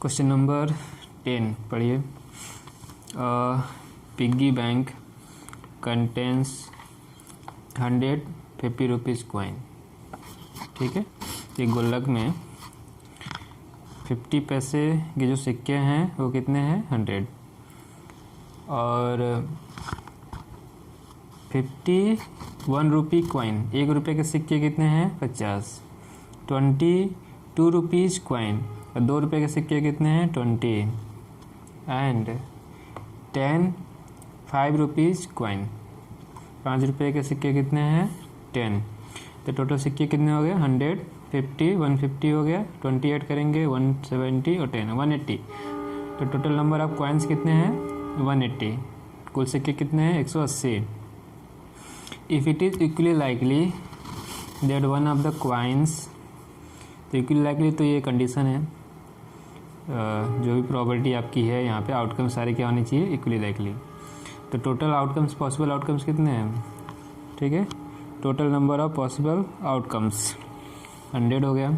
Question number 10 पढ़िए। Piggy bank contains 150 rupees coin. ठीक है, एक गुल्लक में 50 पैसे के जो सिक्के हैं वो कितने हैं 100, और 51 रुपी कॉइन, 1 रुपये के सिक्के कितने हैं 50, 22 रुपीज़ कॉइन और 2 रुपये के सिक्के कितने हैं 20 एंड 5 रुपीज़ कॉइन, 5 रुपये के सिक्के कितने हैं 10। तो टोटल सिक्के कितने हो गए 150, 150 हो गया, 28 करेंगे 170 और 10 180। तो टोटल नंबर ऑफ कॉइन्स कितने हैं 180। कुल सिक्के कितने हैं 180। If it is equally likely that one of the coins, तो इक्वली लाइकली तो ये कंडीशन है, जो भी प्रॉपर्टी आपकी है यहाँ पे आउटकम सारे क्या होने चाहिए इक्वली लाइकली। तो टोटल आउटकम्स पॉसिबल आउटकम्स कितने हैं, ठीक है, total number of possible outcomes 100 हो गया।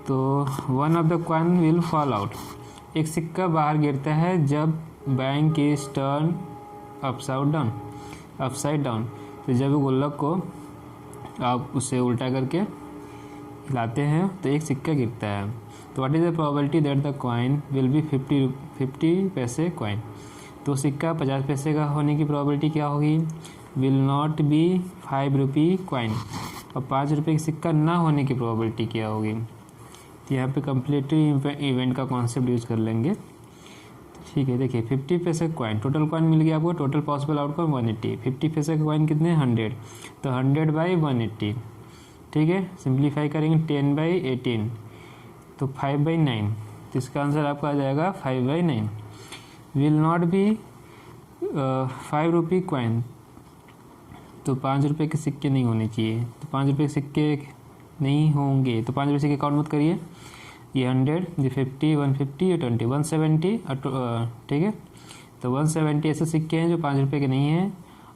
तो one of the coin will fall out, एक सिक्का बाहर गिरता है जब bank is turn upside down. तो जब गुल्लक को आप उसे उल्टा करके हिलाते हैं तो एक सिक्का गिरता है। तो what is the probability that the coin will be 50 पैसे कॉइन। तो सिक्का 50 पैसे का होने की प्रोबेबिलिटी क्या होगी, will not B 5 rupee coin. और 5 रुपये का सिक्का ना होने की प्रोबेबिलिटी क्या होगी। तो यहाँ पे कंप्लीटली इवेंट का कॉन्सेप्ट यूज़ कर लेंगे। ठीक है, देखिए 50 पैसे कॉइन, टोटल कॉइन मिल गया आपको, टोटल पॉसिबल आउटकम 180। 50 पैसे का कॉइन कितने 100, तो 100 बाई 180। ठीक है, सिंप्लीफाई करेंगे 10 बाई 18 तो 5 बाई 9। तो इसका आंसर आपका आ जाएगा 5 by 9। Will not B 5 rupee coin, तो 5 रुपये के सिक्के नहीं होने चाहिए। तो 5 रुपये के सिक्के नहीं होंगे तो 5 रुपये सिक्के काउंट मत करिए। ये 100, ये 50, 150, ये 20, 170। ठीक है, तो 170 ऐसे सिक्के हैं जो 5 रुपये के नहीं हैं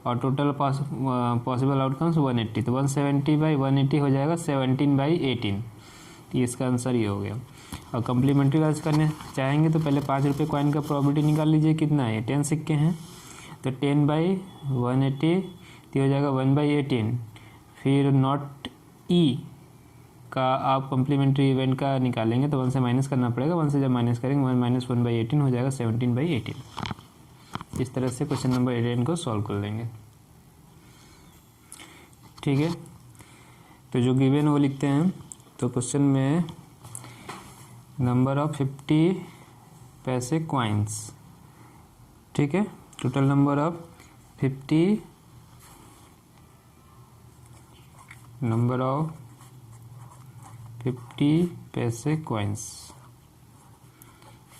और टोटल पॉसिबल आउटकम्स 180। तो 170 बाई 180 हो जाएगा 17 बाई 18। तो इसका आंसर ये हो गया। और कम्प्लीमेंट्री वाइज करने चाहेंगे तो पहले 5 रुपये कॉइन का प्रोबेबिलिटी निकाल लीजिए, कितना है 10 सिक्के हैं तो 10 बाई 180 तो हो जाएगा 1 बाई 18। फिर नॉट ई का आप कम्प्लीमेंट्री इवेंट का निकालेंगे तो 1 से माइनस करना पड़ेगा, 1 से जब माइनस करेंगे 1 माइनस 1 बाई 18 हो जाएगा 17 बाई 18। इस तरह से क्वेश्चन नंबर 18 को सॉल्व कर लेंगे। ठीक है, तो जो गिवन वो लिखते हैं। तो क्वेश्चन में नंबर ऑफ 50 पैसे कॉइन्स, ठीक है, टोटल नंबर ऑफ 50 पैसे कॉइन्स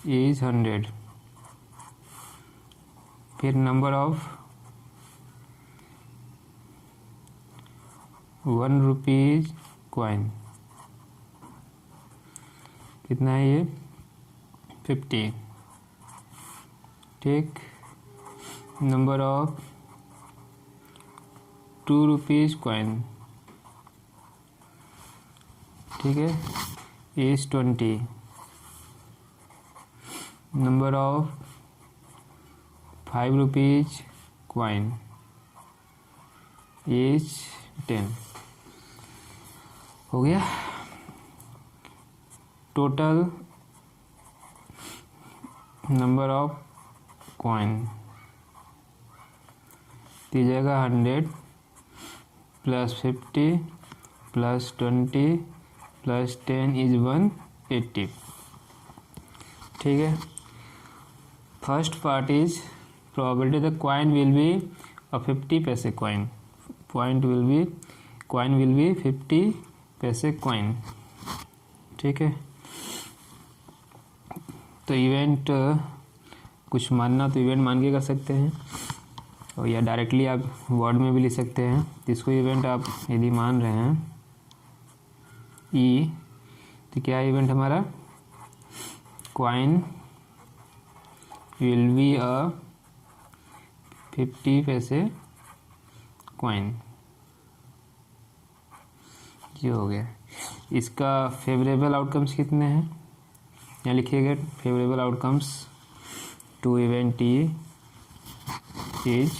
इज 100। फिर नंबर ऑफ 1 रुपीज कॉइन कितना है ये 50। ठीक, नंबर ऑफ 2 रुपीज कॉइन, ठीक है, is 20। Number of 5 rupees coin is 10। हो गया। टोटल नंबर ऑफ कॉइन की जगह 100 प्लस 50 प्लस 20 प्लस 10 इज 180। ठीक है, first part is probability the coin will be a 50 पैसे कॉइन, कॉइन विल बी 50 पैसे कॉइन। ठीक है, तो इवेंट कुछ मानना तो इवेंट मान के कर सकते हैं, और या डायरेक्टली आप वर्ड में भी लिख सकते हैं। इसको इवेंट आप यदि मान रहे हैं ई, तो क्या इवेंट हमारा कॉइन विल बी अ 50 पैसे कॉइन, ये हो गया। इसका फेवरेबल आउटकम्स कितने हैं, यहाँ लिखिएगा favourable outcomes to event E is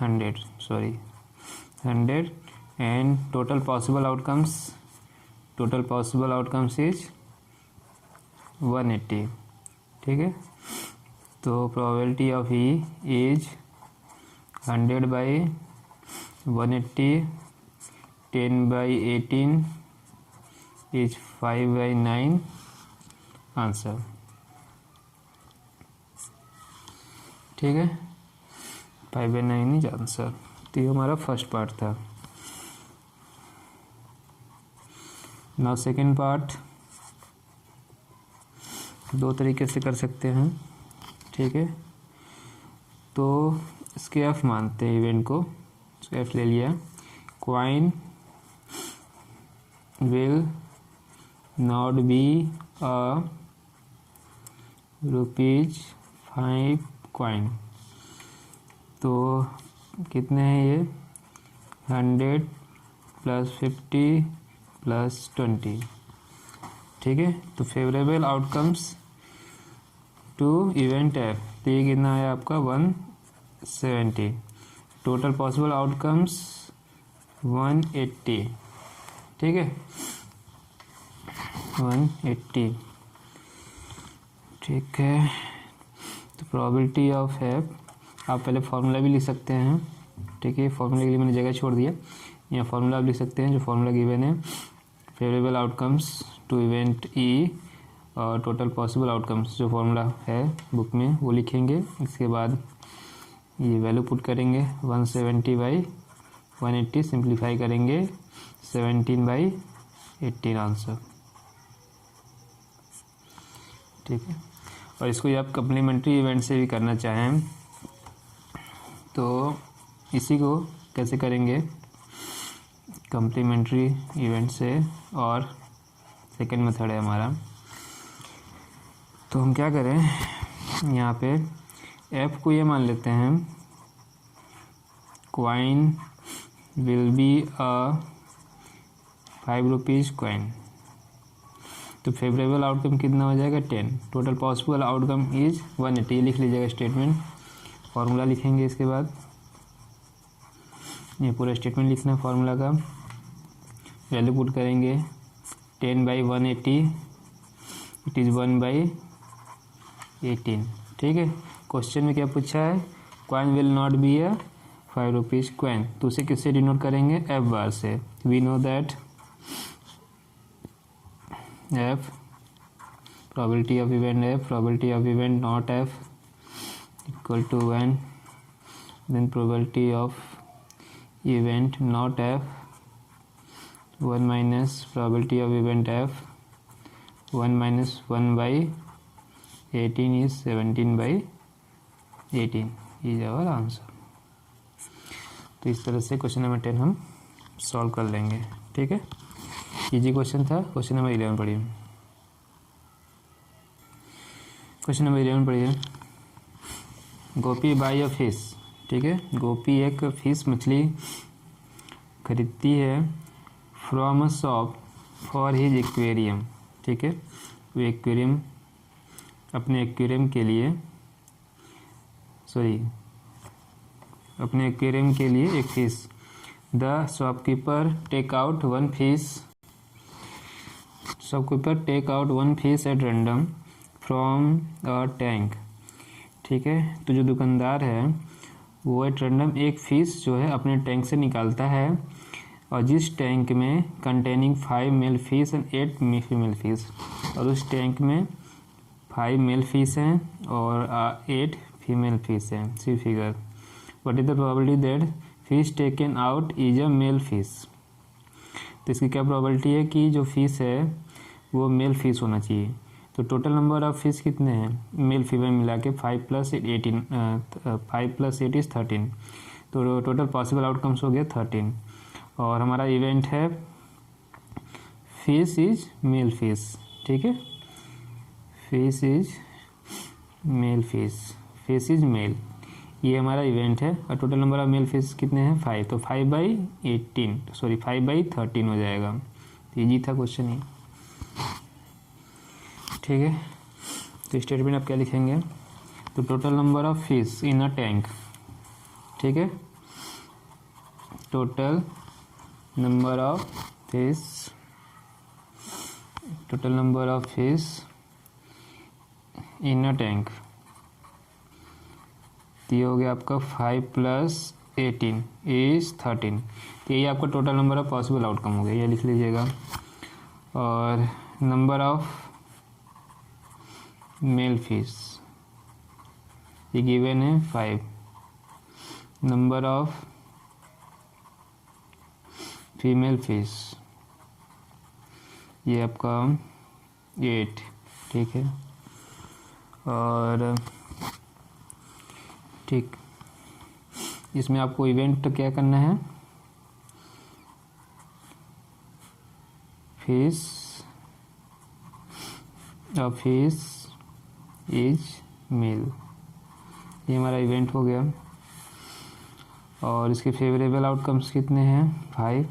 100 and total possible outcomes is 180, ठीक है। तो probability of E is 100 by 180, 10 by 18 is 5 by 9 answer, ठीक है। 5 बाई 9 इज आंसर। तो ये हमारा फर्स्ट पार्ट था। नाउ सेकेंड पार्ट दो तरीके से कर सकते हैं, ठीक है। तो इसके एफ मानते हैं इवेंट को, इसको एफ ले लिया। Coin will not be a ₹5 coin. तो कितने हैं ये 100 + 50 + 20, ठीक है। तो favourable outcomes to event F, तो ये कितना है आपका 170। टोटल पॉसिबल आउटकम्स 180, ठीक है 180, ठीक है। तो प्रोबेबिलिटी ऑफ एफ, आप पहले फार्मूला भी लिख सकते हैं, ठीक है। फार्मूला के लिए मैंने जगह छोड़ दिया, यहाँ फार्मूला आप लिख सकते हैं जो फार्मूला गिवन है। Favourable outcomes to event E और टोटल पॉसिबल आउटकम्स, जो फार्मूला है बुक में वो लिखेंगे। इसके बाद ये वैल्यू पुट करेंगे 170 बाई 180, सिंप्लीफाई करेंगे 17 बाई 18 आंसर, ठीक है। और इसको आप कम्प्लीमेंट्री इवेंट से भी करना चाहें तो इसी को कैसे करेंगे कम्प्लीमेंट्री इवेंट से, और सेकेंड मेथड है हमारा। तो हम क्या करें, यहाँ पे एफ को ये मान लेते हैं coin will be a ₹5 coin. तो फेवरेबल आउटकम कितना हो जाएगा 10। टोटल पॉसिबल आउटकम इज 180, ये लिख लीजिएगा स्टेटमेंट। फार्मूला लिखेंगे, इसके बाद ये पूरा स्टेटमेंट लिखना है फार्मूला का। वैल्यू पुट करेंगे 10 बाई 180 इट इज़ 1 बाई 18, ठीक है। क्वेश्चन में क्या पूछा है, coin will not be a ₹5 coin. तो उसे किससे डिनोट करेंगे, एफ बार से। We know that F probability of event F, probability of event not F equal to 1, then probability of event not F 1 minus probability of event F 1 minus 1 by 18 is 17 by 18 is our answer. तो इस तरह से question number 10 हम solve कर लेंगे, ठीक है। Easy question था। क्वेश्चन नंबर 11 पढ़िए। क्वेश्चन नंबर 11 पढ़िए। गोपी बाई अ फिश, ठीक है। गोपी एक फिश मछली खरीदती है from a shop for his aquarium, ठीक है। वो एक्वेरियम अपने एक्वेरियम के लिए एक fish. The shopkeeper take out one fish at random from a tank, ठीक है। तो जो दुकानदार है वो एट रैंडम एक फिश जो है अपने टैंक से निकालता है, और जिस टैंक में containing 5 male fish and 8 female fish, और उस टैंक में 5 मेल फिश हैं और 8 फीमेल फिश हैं। See figure. What is the probability that fish taken out is a male fish. तो इसकी क्या प्रोबेबिलिटी है कि जो फिश है वो मेल फिश होना चाहिए। तो टोटल नंबर ऑफ फिश कितने हैं मेल फीमेल मिला के 5 + 8 इज 13। तो टोटल पॉसिबल आउटकम्स हो गया 13। और हमारा इवेंट है फिश इज मेल फिश, ठीक है। Fish is male fish is male, ये हमारा इवेंट है। और total number of male fish कितने हैं 5। तो 5/13 हो जाएगा। ईजी था क्वेश्चन ही। ठीक है, तो स्टेटमेंट आप क्या लिखेंगे, तो total number of fish in a tank, ठीक है, total number of fish, total number of fish in a tank, तो ये हो गया आपका 5 + 18 इज 13। तो ये आपका total number of possible outcome हो गया, ये लिख लीजिएगा। और नंबर ऑफ मेल फिश ये गिवन है 5, नंबर ऑफ फीमेल फिश ये आपका 8, ठीक है। और ठीक, इसमें आपको इवेंट क्या करना है, फिश इज मेल, ये हमारा इवेंट हो गया। और इसके फेवरेबल आउटकम्स कितने हैं, 5,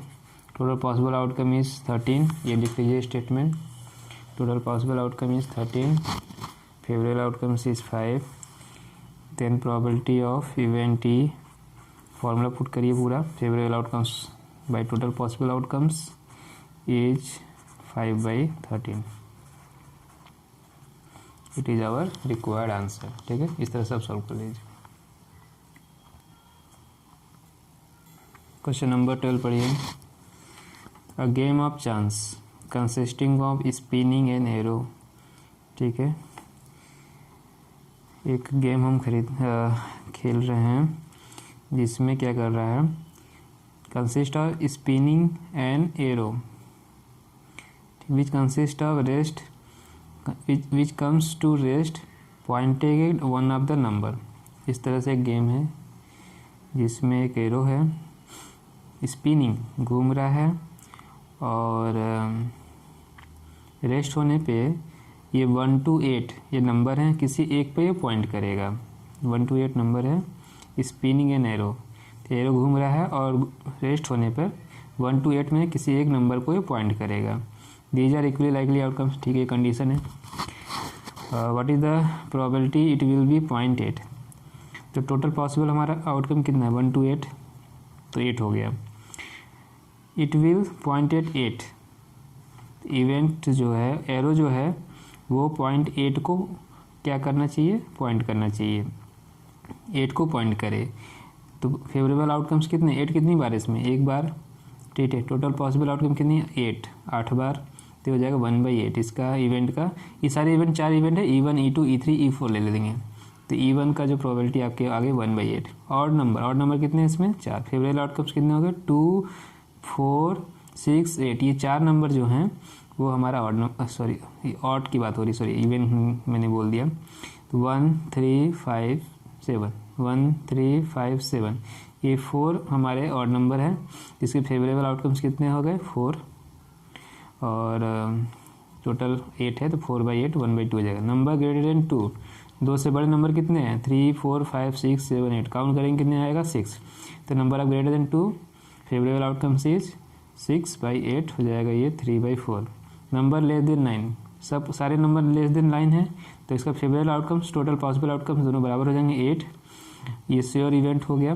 टोटल पॉसिबल आउटकम इज 13, ये लिख लीजिए statement, total possible outcome is 13, favourable outcomes is 5, then probability of event E, formula put करिए पूरा, favourable outcomes by total possible outcomes is 5/13, it is our required answer, ठीक है। इस तरह से आप सॉल्व कर लीजिए। क्वेश्चन नंबर 12 पढ़िए, a game of chance consisting of spinning an arrow, ठीक है, एक गेम हम खेल रहे हैं जिसमें क्या कर रहा है, consist of spinning an arrow which consist of rest which comes to rest pointed one of the number. इस तरह से एक गेम है जिसमें एक एरो है, स्पिनिंग घूम रहा है, और रेस्ट होने पे ये 1 to 8 ये नंबर है, किसी एक पे ये पॉइंट करेगा। 1 to 8 नंबर है, स्पिनिंग एन एरो, तो एरो घूम रहा है और रेस्ट होने पर 1 to 8 में किसी एक नंबर को ये पॉइंट करेगा। These are equally likely outcomes, ठीक है, कंडीशन है। What is the probability it will be 0.8, तो टोटल पॉसिबल हमारा आउटकम कितना है, 1 to 8, तो 8 हो गया। इट विल 0.8, इवेंट जो है, एरो जो है वो 0.8 को क्या करना चाहिए, पॉइंट करना चाहिए, 8 को पॉइंट करे। तो फेवरेबल आउटकम्स कितने, 8 कितनी बार इसमें, एक बार, ठीक है। टोटल पॉसिबल आउटकम कितनी है, 8 बार, तो हो जाएगा 1/8 इसका इवेंट का। ये सारे इवेंट 4 इवेंट है, E1 E2 E3 E4 ले लेंगे, तो E1 का जो प्रोबेबिलिटी आपके आगे 1/8। ऑड नंबर कितने हैं इसमें, 4। फेवरेबल आउटकम्स कितने हो गए, 2 4 6 8, ये 4 नंबर जो हैं वो हमारा ऑड की बात हो रही, सॉरी इवेंट मैंने बोल दिया। तो 1 3 5 7, 1 3 5 7, ये 4 हमारे ऑड नंबर हैं। इसके फेवरेबल आउटकम्स कितने हो गए, 4, और टोटल 8 है, तो 4/8 1/2 हो जाएगा। नंबर ग्रेटर देन 2, 2 से बड़े नंबर कितने हैं, 3 4 5 6 7 8, काउंट करेंगे कितने आएगा, 6, तो number of greater than 2, favourable outcomes is 6/8 हो जाएगा, ये 3/4। नंबर लेस देन 9, सब सारे नंबर लेस देन 9 है, तो इसका favourable outcomes total possible outcomes दोनों बराबर हो जाएंगे, 8, ये श्योर इवेंट हो गया,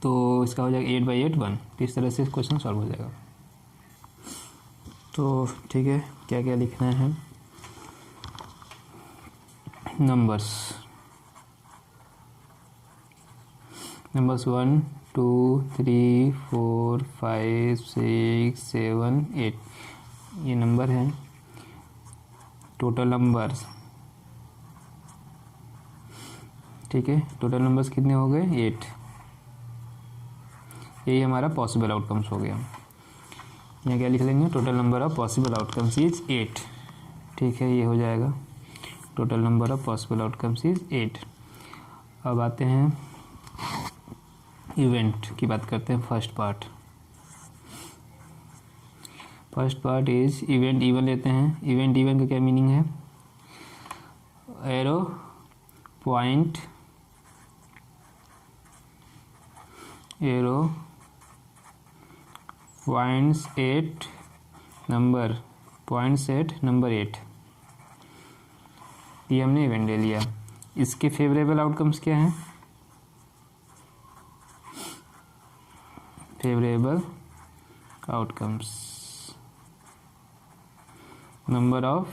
तो इसका हो जाएगा 8/8 1। इस तरह से क्वेश्चन सॉल्व हो जाएगा। तो ठीक है, क्या क्या लिखना है, नंबर्स 1 2 3 4 5 6 7 8 ये नंबर हैं, टोटल नंबर्स, ठीक है, टोटल नंबर्स कितने हो गए, 8, यही हमारा पॉसिबल आउटकम्स हो गया। यहाँ क्या लिख लेंगे, total number of possible outcomes is 8, ठीक है, ये हो जाएगा, total number of possible outcomes is 8। अब आते हैं इवेंट की बात करते हैं, first part is event E1 लेते हैं। इवेंट E1 का क्या मीनिंग है, एरो पॉइंट्स एट नंबर 8, ये हमने इवेंट ले लिया। इसके फेवरेबल आउटकम्स क्या हैं? Favourable outcomes, number of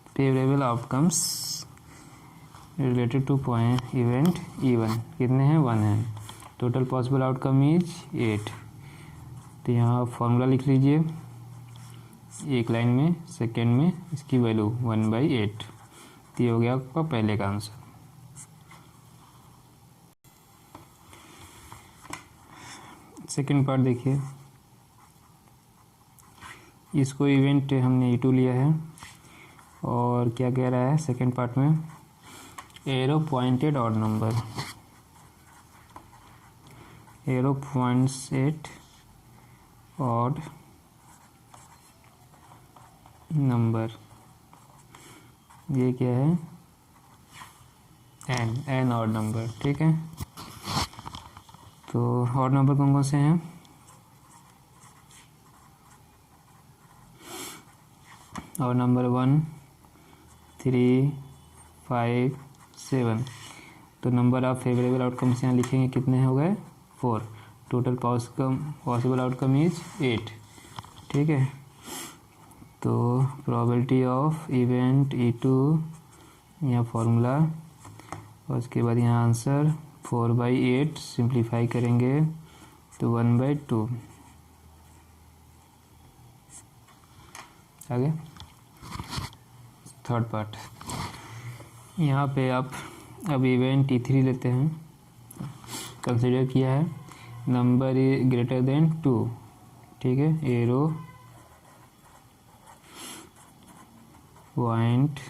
favourable outcomes related two point event E1 कितने हैं? 1 है। Total possible outcome is 8। तो यहाँ फॉर्मूला लिख लीजिए एक लाइन में, सेकेंड में इसकी वैल्यू 1/8। तो ये हो गया आपका पहले का आंसर। सेकेंड पार्ट देखिए, इसको इवेंट हमने E2 लिया है और क्या कह रहा है सेकेंड पार्ट में? Arrow pointed odd number, arrow points at odd number, ये क्या है? An odd number. ठीक है, तो ऑड नंबर कौन कौन से हैं? Odd number 1, 3, 5, 7। तो नंबर ऑफ फेवरेबल आउटकम्स यहाँ लिखेंगे, कितने हो गए? 4। Total possible outcome is 8। ठीक है, तो प्रोबेबिलिटी ऑफ इवेंट E2 यहाँ फॉर्मूला, और उसके बाद यहाँ आंसर 4/8 सिंप्लीफाई करेंगे तो 1/2 आगे। थर्ड पार्ट, यहाँ पे आप अब इवेंट E3 लेते हैं, कंसिडर किया है नंबर ग्रेटर देन 2। ठीक है, एरो पॉइंट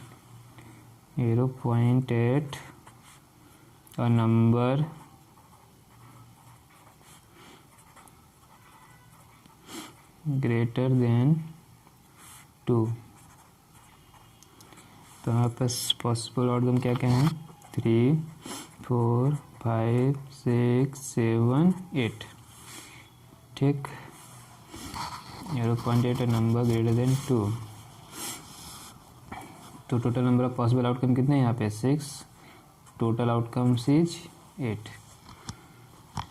एट और नंबर ग्रेटर देन 2। तो हमारे पास पॉसिबल आउटकम क्या क्या हैं? 3, 4, 5, 6, 7, 8। ठीक, एरो पॉइंट एट और नंबर ग्रेटर देन 2। तो total number of possible outcome कितने हैं यहाँ पे? 6। Total outcomes is 8।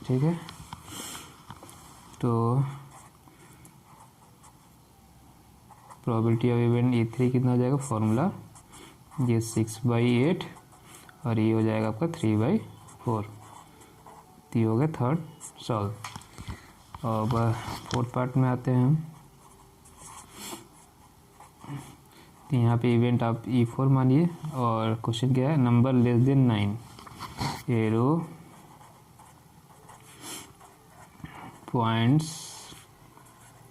ठीक है, तो प्रोबेबिलिटी ऑफ इवेंट E3 कितना हो जाएगा? फॉर्मूला ये 6/8 और ये हो जाएगा आपका 3/4। तो ये हो गया थर्ड सॉल्व। और फोर्थ पार्ट में आते हैं हम। तो यहाँ पे इवेंट आप E4 मानिए और क्वेश्चन क्या है? Number less than 9, arrow points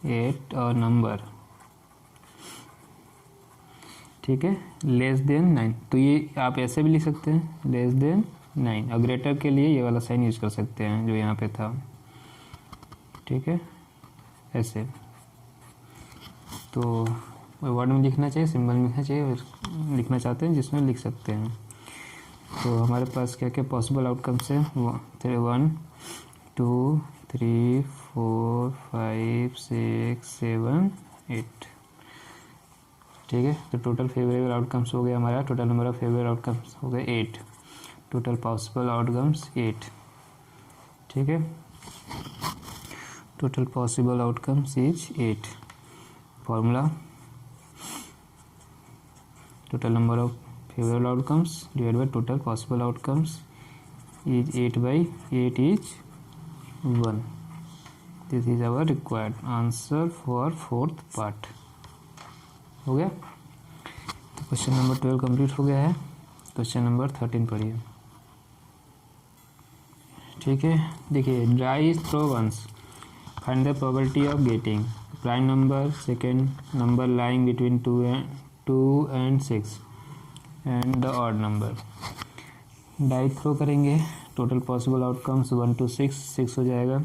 8 और नंबर। ठीक है, लेस देन 9। तो ये आप ऐसे भी लिख सकते हैं, लेस देन 9, और ग्रेटर के लिए ये वाला साइन यूज कर सकते हैं जो यहाँ पे था। ठीक है, ऐसे तो वर्ड में लिखना चाहिए, सिंबल में लिखना चाहिए, लिखना चाहते हैं जिसमें लिख सकते हैं। तो हमारे पास क्या क्या पॉसिबल आउटकम्स है? 1, 2, 3, 4, 5, 6, 7, 8। ठीक है, तो टोटल फेवरेबल आउटकम्स हो गया हमारा, total number of favourable outcomes हो गए 8। Total possible outcomes 8। ठीक है, total possible outcomes is 8। Formula total number of favorable outcomes divided by total possible outcomes is 8/8 is 1. This is our required answer for fourth part. हो गया, तो question number 12 complete हो गया है। Question number 13 पढ़िए। ठीक है, देखिए, die throw once find the probability of getting prime number, second number lying between 2 and 6 and the odd number. Die throw करेंगे, टोटल पॉसिबल आउटकम्स 1 to 6 हो जाएगा।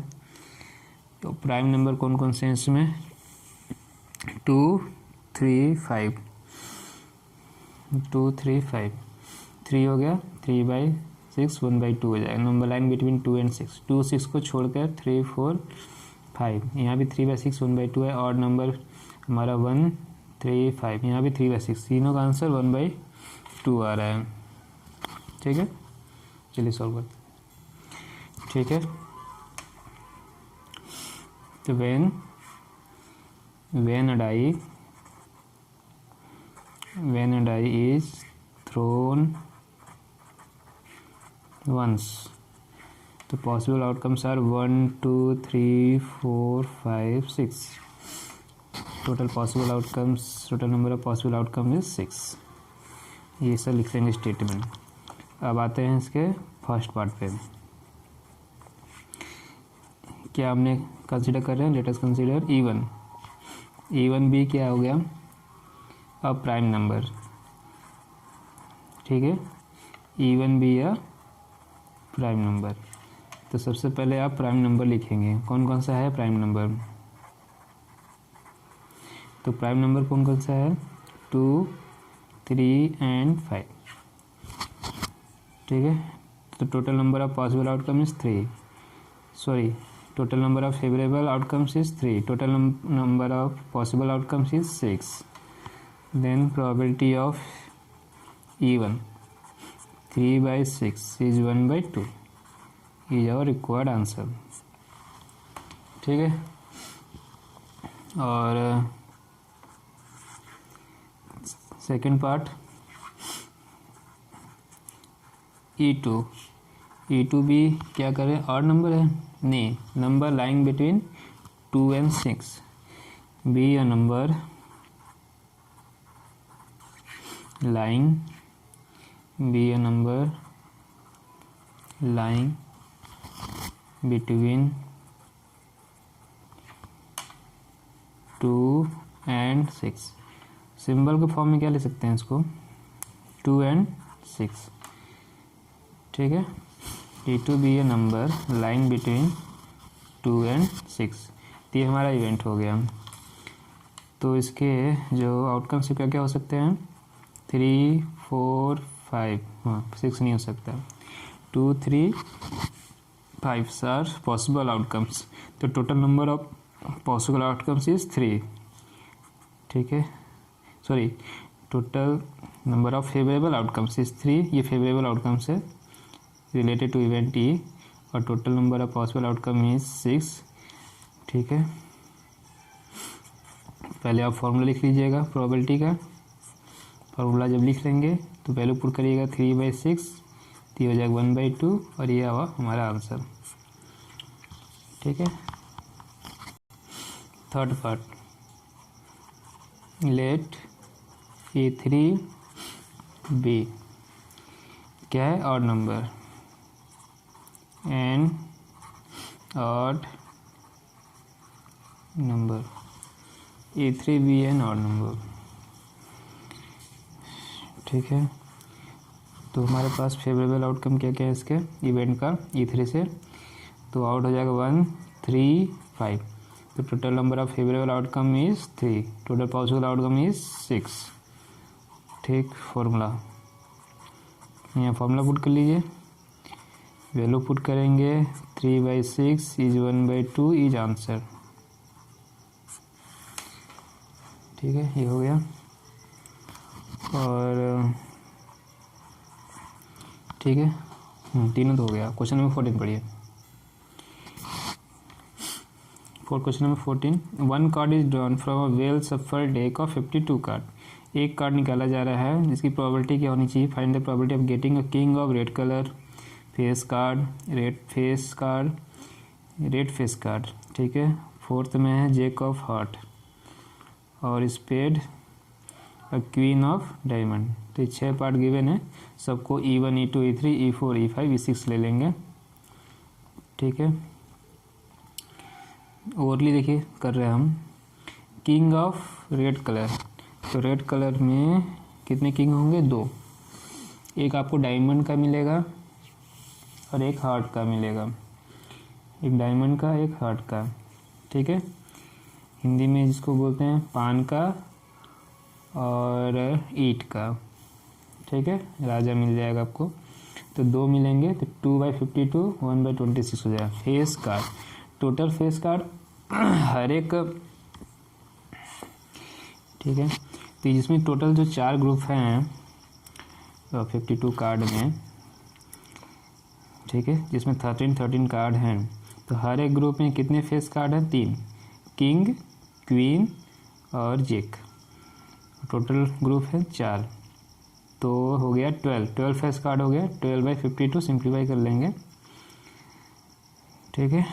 तो प्राइम नंबर कौन कौन से हैं इसमें? 2, 3, 5। 2, 3, 5, 3 हो गया, 3/6, 1/2 हो जाएगा। नंबर लाइन बिटवीन 2 and 6, 2, 6 को छोड़कर 3, 4, 5। यहाँ भी 3/6, 1/2 है। ऑड नंबर हमारा 1, 3, 5, यहाँ भी 3/6। तीनों का आंसर 1/2 2 आ रहा है। ठीक है, चलिए सॉल्व करते हैं। ठीक है, तो when a die is thrown once, the possible outcomes are 1 2 3 4 5 6. total number of possible outcomes is 6. ये सब लिख लेंगे स्टेटमेंट। अब आते हैं इसके फर्स्ट पार्ट पे। क्या हमने कंसीडर कर रहे हैं, लेट अस कंसीडर E1 भी क्या हो गया, अब प्राइम नंबर। ठीक है, E1 भी या प्राइम नंबर। तो सबसे पहले आप प्राइम नंबर लिखेंगे, कौन कौन सा है प्राइम नंबर। तो प्राइम नंबर कौन कौन सा है, 2 3 एंड 5। ठीक है, तो total number of possible outcome is 3, sorry total number of favorable outcomes is 3, total number of possible outcomes is 6. Then probability of E1 3/6 is 1/2 is our required answer. ठीक है, और सेकेंड पार्ट E2 भी क्या करें, और number है नहीं, number lying between 2 and 6, be a number lying 2 and 6। Symbol के फॉर्म में क्या ले सकते हैं इसको, 2 and 6। ठीक है, E2 भी ए नंबर लाइंग बिटवीन 2 and 6। तो ये हमारा इवेंट हो गया। तो इसके जो आउटकम से क्या क्या हो सकते हैं, 3 4 5, हाँ 6 नहीं हो सकता, 2 3 5 आर पॉसिबल आउटकम्स। तो total number of possible outcomes is 3। ठीक है, sorry total number of favourable outcomes is 3। ये फेवरेबल आउटकम्स है रिलेटेड टू इवेंट ई, और total number of possible outcome is 6। ठीक है, पहले आप फॉर्मूला लिख लीजिएगा प्रोबेबिलिटी का। फार्मूला जब लिख लेंगे तो वैल्यू पुट करिएगा 3/6, तो हो जाएगा 1/2, और ये हुआ हमारा आंसर। ठीक है, third part, late E3 be क्या है, odd number, an odd number, E3 भी एन ऑड नंबर। ठीक है, तो हमारे पास फेवरेबल आउटकम क्या क्या है इसके इवेंट का E3 से, तो आउट हो जाएगा 1 3 5। तो total number of favourable outcome is 3, total possible outcome is 6। ठीक, फॉर्मूला यहाँ फॉर्मूला पुट कर लीजिए, वैल्यू पुट करेंगे 3/6 इज 1/2 इज आंसर। ठीक है, ये हो गया। और ठीक है, तीनों तो हो गया। क्वेश्चन नंबर 14 पढ़िए। Question number 14, 1 card is drawn from a well shuffled deck of 52 card. एक कार्ड निकाला जा रहा है जिसकी प्रोबेबिलिटी क्या होनी चाहिए, find the probability of getting a king of red colour, face card, red face card. ठीक है, फोर्थ में है जैक ऑफ हार्ट, और स्पेड और क्वीन ऑफ डायमंड। तो 6 पार्ट गिवन है, सबको E1 E2 E3 E4 E5 E6 ले लेंगे। ठीक है, ओवरली देखिए कर रहे हैं हम। किंग ऑफ रेड कलर, तो रेड कलर में कितने किंग होंगे, 2। एक आपको डायमंड का मिलेगा और एक हार्ट का मिलेगा, एक डायमंड का एक हार्ट का। ठीक है, हिंदी में जिसको बोलते हैं पान का और ईंट का। ठीक है, राजा मिल जाएगा आपको, तो 2 मिलेंगे, तो 2/52 1/26 हो जाएगा। Face card, total face card हर एक, ठीक है, तो इसमें टोटल जो 4 ग्रुप हैं, 52 कार्ड में, ठीक है, जिसमें 13 कार्ड हैं, तो हर एक ग्रुप में कितने फेस कार्ड हैं? 3, किंग, क्वीन और जेक। टोटल ग्रुप है 4, तो हो गया 12 फेस कार्ड हो गया। 12/52 सिंप्लीफाई कर लेंगे, ठीक है।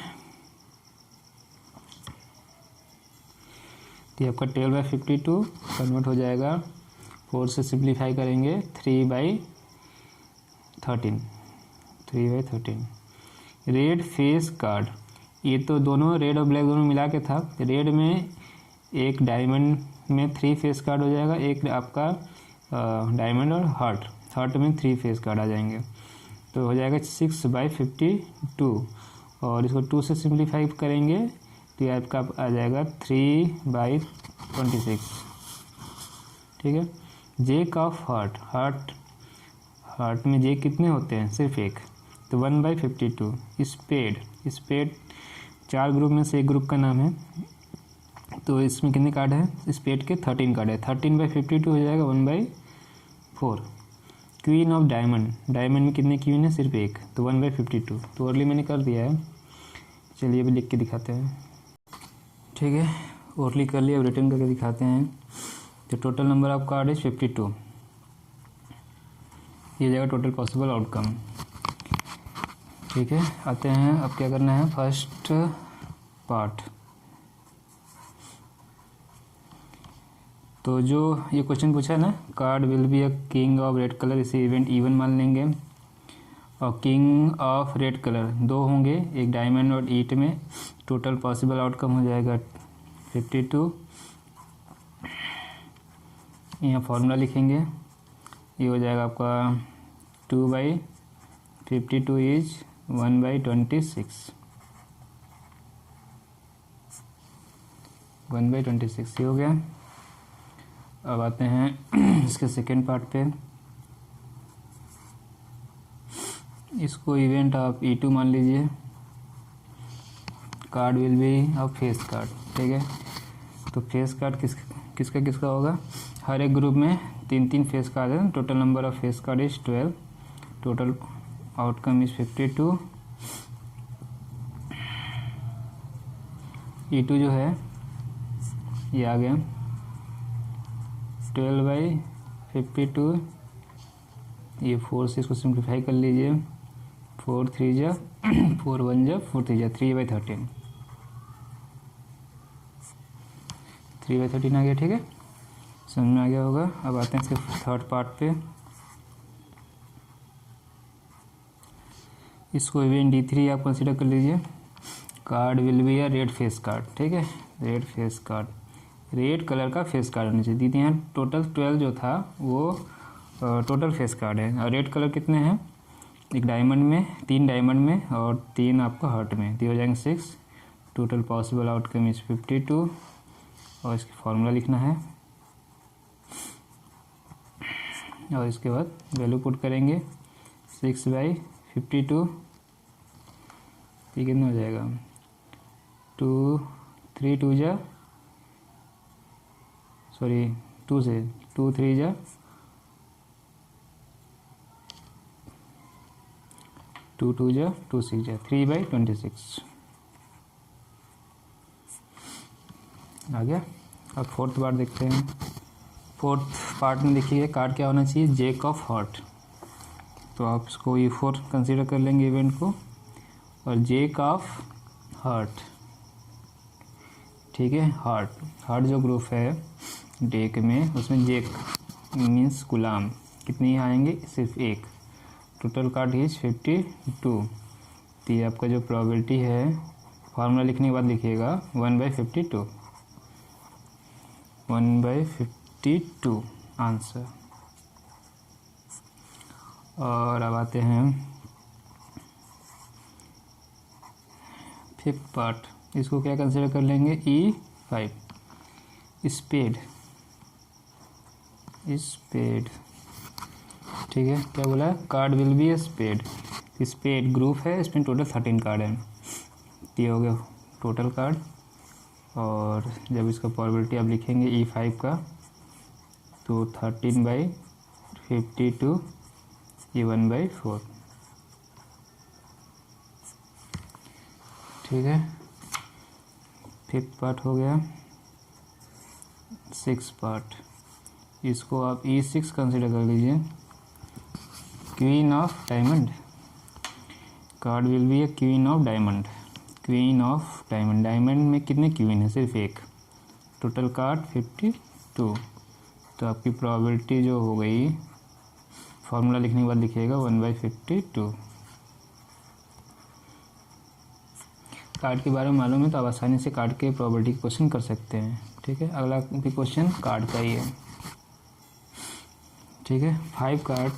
तो ये आपका 12/52 कन्वर्ट हो जाएगा, 4 से सिंप्लीफाई करेंगे 3/13। रेड फेस कार्ड, ये तो दोनों रेड और ब्लैक दोनों मिला के था। रेड में एक डायमंड में 3 फेस कार्ड हो जाएगा, एक आपका डायमंड और हार्ट में 3 फेस कार्ड आ जाएंगे, तो हो जाएगा 6/52। और इसको 2 से सिंप्लीफाई करेंगे तो ये आपका आ जाएगा 3/26, ठीक है। जेक ऑफ हार्ट में जेक कितने होते हैं? सिर्फ एक, तो 1/52। स्पेड 4 ग्रुप में से एक ग्रुप का नाम है, तो इसमें कितने कार्ड हैं? स्पेड के 13 कार्ड है, 13/52 हो जाएगा 1/4। क्वीन ऑफ डायमंड में कितने क्वीन है? सिर्फ एक, तो 1/52। तो अर्ली मैंने कर दिया है, चलिए अभी लिख के दिखाते हैं, ठीक है। ओरली कर लिया, अब रिटर्न करके दिखाते हैं। तो total number of card is 52, ये जाएगा टोटल पॉसिबल आउटकम, ठीक है। आते हैं, अब क्या करना है, फर्स्ट पार्ट। तो जो ये क्वेश्चन पूछा है ना, card will be a king of red colour, इसे इवेंट इवन मान लेंगे। और किंग ऑफ रेड कलर 2 होंगे, एक डायमंड और 8 में, टोटल पॉसिबल आउटकम हो जाएगा 52। यहाँ फॉर्मूला लिखेंगे, ये हो जाएगा आपका 2/52 इज 1/26, 1/26 ये हो गया। अब आते हैं इसके सेकेंड पार्ट पे, इसको इवेंट आप E2 मान लीजिए। Card will B of face card, ठीक है। तो फेस कार्ड किसका होगा? हर एक ग्रुप में 3 फेस कार्ड है, total number of face card is 12, total outcome is 52। E2 जो है ये आ गया 12/52, ये 4 से इसको सिंप्लीफाई कर लीजिए, 4 3 जा 4 1 जा 4 3 जा 3/13, 3/13 आ गया, ठीक है, समझ में आ गया होगा। अब आते हैं इसके थर्ड पार्ट पे, इसको इवेंट D3 आप कंसीडर कर लीजिए। Card will be a red face card, ठीक है, red face card, red colour का फेस कार्ड होना चाहिए। दीदी यहाँ टोटल 12 जो था वो टोटल फेस कार्ड है, और रेड कलर कितने हैं? एक डायमंड में, 3 डायमंड में और 3 आपका हार्ट में, तो हो जाएंगे 6, टोटल पॉसिबल आउटकम इज 52। और इसकी फॉर्मूला लिखना है, और इसके बाद वैल्यू पुट करेंगे 6/52, ये कितना हो जाएगा? 2 3 2 जा 2 से 2 3 जा 2 2 जा 2 6 जा 3/26 आ गया। अब फोर्थ पार्ट देखते हैं। फोर्थ पार्ट में देखिए कार्ड क्या होना चाहिए? जेक ऑफ हार्ट, तो आप इसको E4 कंसीडर कर लेंगे इवेंट को, और जेक ऑफ हार्ट, ठीक है। हार्ट जो ग्रुप है डेक में, उसमें जेक मीन्स गुलाम कितने ही आएंगे? सिर्फ एक, टोटल कार्ड इज 52। तो ये आपका जो प्रोबेबिलिटी है, फार्मूला लिखने के बाद लिखिएगा 1/52, 1/52 आंसर। और अब आते हैं फिफ्थ पार्ट, इसको क्या कंसिडर कर लेंगे? E5, स्पेड, ठीक है। क्या बोला? Card will be a spade group है, इसमें टोटल 13 कार्ड हैं, ये हो गया टोटल कार्ड। और जब इसका प्रोबेबिलिटी आप लिखेंगे E5 का, तो 13/52 ये 1/4। ठीक है, फिफ्थ पार्ट हो गया। सिक्स पार्ट, इसको आप E6 कंसिडर कर लीजिए। Queen of diamond, card will be A queen of diamond. Queen of diamond, diamond में कितने क्वीन है? सिर्फ एक। Total card 52। तो आपकी प्रोबेबिलिटी जो हो गई, फॉर्मूला लिखने के बाद लिखिएगा 1/52। कार्ड के बारे में मालूम है तो आप आसानी से कार्ड के प्रोबेबिलिटी के क्वेश्चन कर सकते हैं। ठीक है, अगला भी क्वेश्चन कार्ड का ही है। ठीक है, 5 card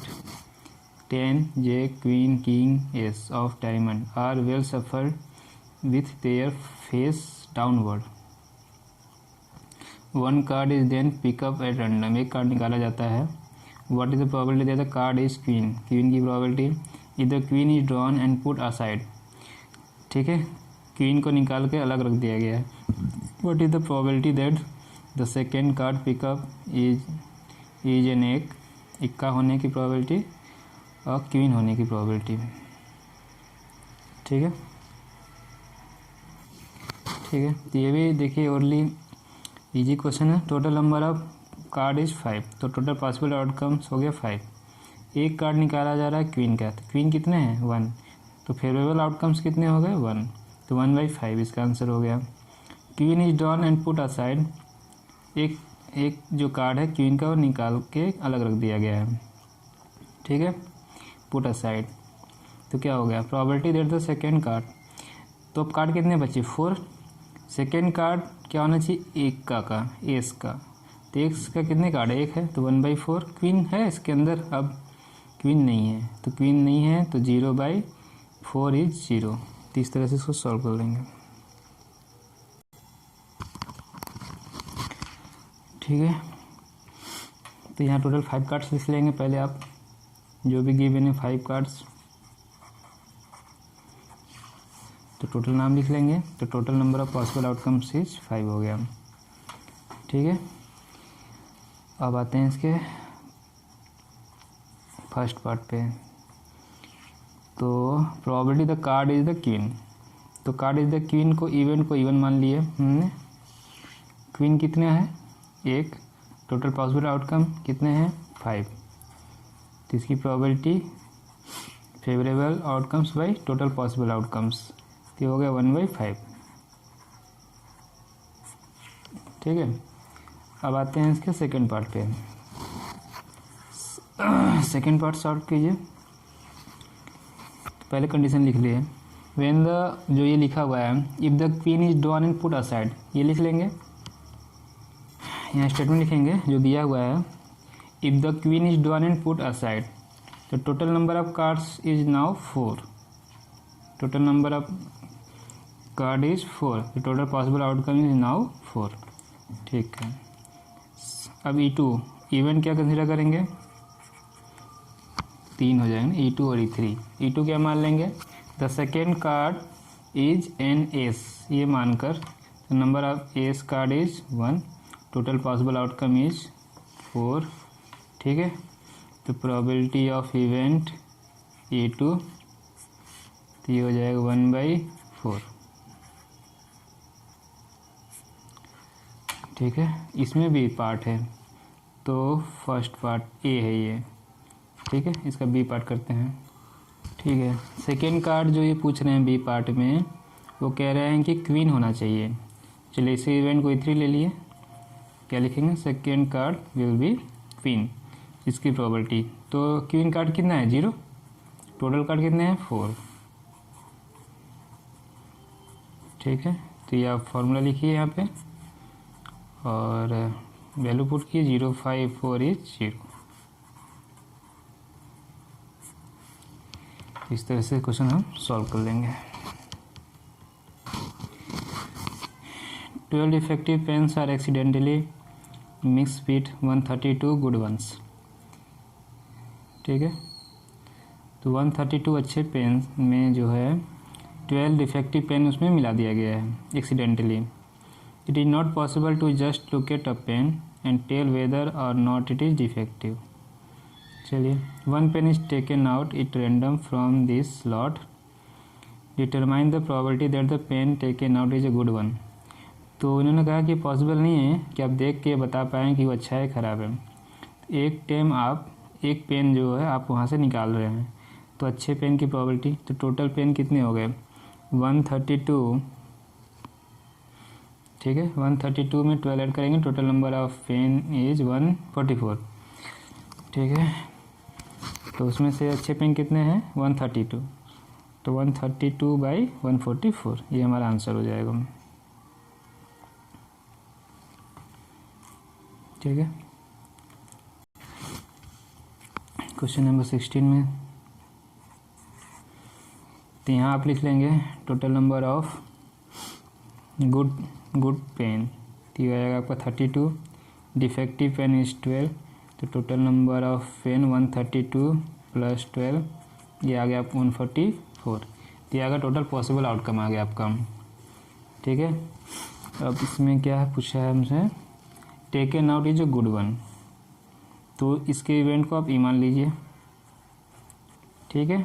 10 J queen king ace of diamond are well shuffled with their face downward. One card is then pick up at random, एक कार्ड निकाला जाता है। What is the probability that the card is queen, queen की probability. इधर queen is drawn and put aside. ठीक है, queen को निकाल के अलग रख दिया गया है। What is the probability that the second card pick up is an एक, इक्का होने की प्रोबेबिलिटी और क्वीन होने की प्रोबेबिलिटी। ठीक है, ठीक है, तो ये भी देखिए ओरली इजी क्वेश्चन है। Total number of card is 5, तो टोटल पॉसिबल आउटकम्स हो गया 5। एक कार्ड निकाला जा रहा है क्वीन का, तो क्वीन कितने हैं? 1। तो फेवरेबल आउटकम्स कितने हो गए? 1। तो 1/5 इसका आंसर हो गया। Queen is drawn and put aside, एक जो कार्ड है क्वीन का वो निकाल के अलग रख दिया गया है। ठीक है, पुट असाइड। तो क्या हो गया? Probability that the second card, तो अब कार्ड कितने बचे? 4। सेकेंड कार्ड क्या होना चाहिए? एक का एस का, तो एक्स का कितने कार्ड है? एक है, तो 1/4। क्वीन है इसके अंदर? अब क्वीन नहीं है, तो क्वीन नहीं है तो 0/4 इज 0। तो इस तरह से इसको सॉल्व कर लेंगे। ठीक है, तो यहाँ टोटल 5 कार्ड्स लिख लेंगे पहले आप, जो भी गिवन है 5 कार्ड्स, तो टोटल नाम लिख लेंगे। तो total number of possible outcomes is 5 हो गया। ठीक है, अब आते हैं इसके फर्स्ट पार्ट पे। तो probability the card is the queen, तो कार्ड इज द क्वीन को इवन मान लिए हमने। क्वीन कितने हैं? एक। टोटल पॉसिबल आउटकम कितने हैं? 5। तो इसकी probability favourable outcomes by total possible outcomes, तो हो गया 1/5। ठीक है, अब आते हैं इसके सेकंड पार्ट पे। सेकंड पार्ट सॉल्व कीजिए। तो पहले कंडीशन लिख लिए, व्हेन द, जो ये लिखा हुआ है, if the queen is drawn and put aside, ये लिख लेंगे। यहाँ स्टेटमेंट लिखेंगे जो दिया हुआ है, if the queen is drawn and put aside, तो total number of cards is now 4। Total number of card is 4, तो total possible outcome is now 4। ठीक है, अब E2 इवेंट क्या कंसिडर करेंगे? 3 हो जाएंगे, E2 और E3। E2 क्या मान लेंगे? The second card is an S, ये मानकर number of S card is 1, total possible outcome is 4। ठीक है, तो प्रोबेबिलिटी ऑफ इवेंट E2, तो ये हो जाएगा 1/4। ठीक है, इसमें भी पार्ट है, तो फर्स्ट पार्ट ए है ये। ठीक है, इसका बी पार्ट करते हैं। ठीक है, सेकेंड कार्ड जो ये पूछ रहे हैं बी पार्ट में, वो कह रहे हैं कि क्वीन होना चाहिए। चलिए इसी इवेंट को E3 ले लिए, क्या लिखेंगे? Second card will B queen, इसकी प्रोबेबिलिटी। तो क्वीन कार्ड कितना है? 0। टोटल कार्ड कितने हैं? 4। ठीक है, तो ये आप फॉर्मूला लिखिए यहाँ पे और वैल्यू पुट किए, 0/4 इज 0। इस तरह से क्वेश्चन हम सॉल्व कर लेंगे। 12 defective pens are accidentally mix with 132 good ones. ठीक है, तो 132 अच्छे पेन में जो है 12 डिफेक्टिव पेन उसमें मिला दिया गया है accidentally. It is not possible to just locate a pen and tell whether or not it is defective. चलिए, 1 pen is taken out at random from this lot, determine the probability that the pen taken out is a good one. तो उन्होंने कहा कि possible नहीं है कि आप देख के बता पाएँ कि वो अच्छा है ख़राब है। एक टाइम आप एक पेन जो है आप वहाँ से निकाल रहे हैं, तो अच्छे पेन की प्रोबेबिलिटी, तो टोटल पेन कितने हो गए 132, ठीक है। 132 में 12 ऐड करेंगे, total number of pen is 144, ठीक है। तो उसमें से अच्छे पेन कितने हैं 132, तो 132/144 ये हमारा आंसर हो जाएगा, ठीक है। क्वेश्चन नंबर 16 में तो यहाँ आप लिख लेंगे total number of good pen, तो ये आएगा आपका 32, डिफेक्टिव पेन इज 12, तो टोटल नंबर ऑफ पेन 132 + 12 ये आ गया 144, तो ये आ गया टोटल पॉसिबल आउटकम आ गया आपका, ठीक है। अब इसमें क्या पूछा है हमसे, taken out is a good one, तो इसके इवेंट को आप ई मान लीजिए, ठीक है।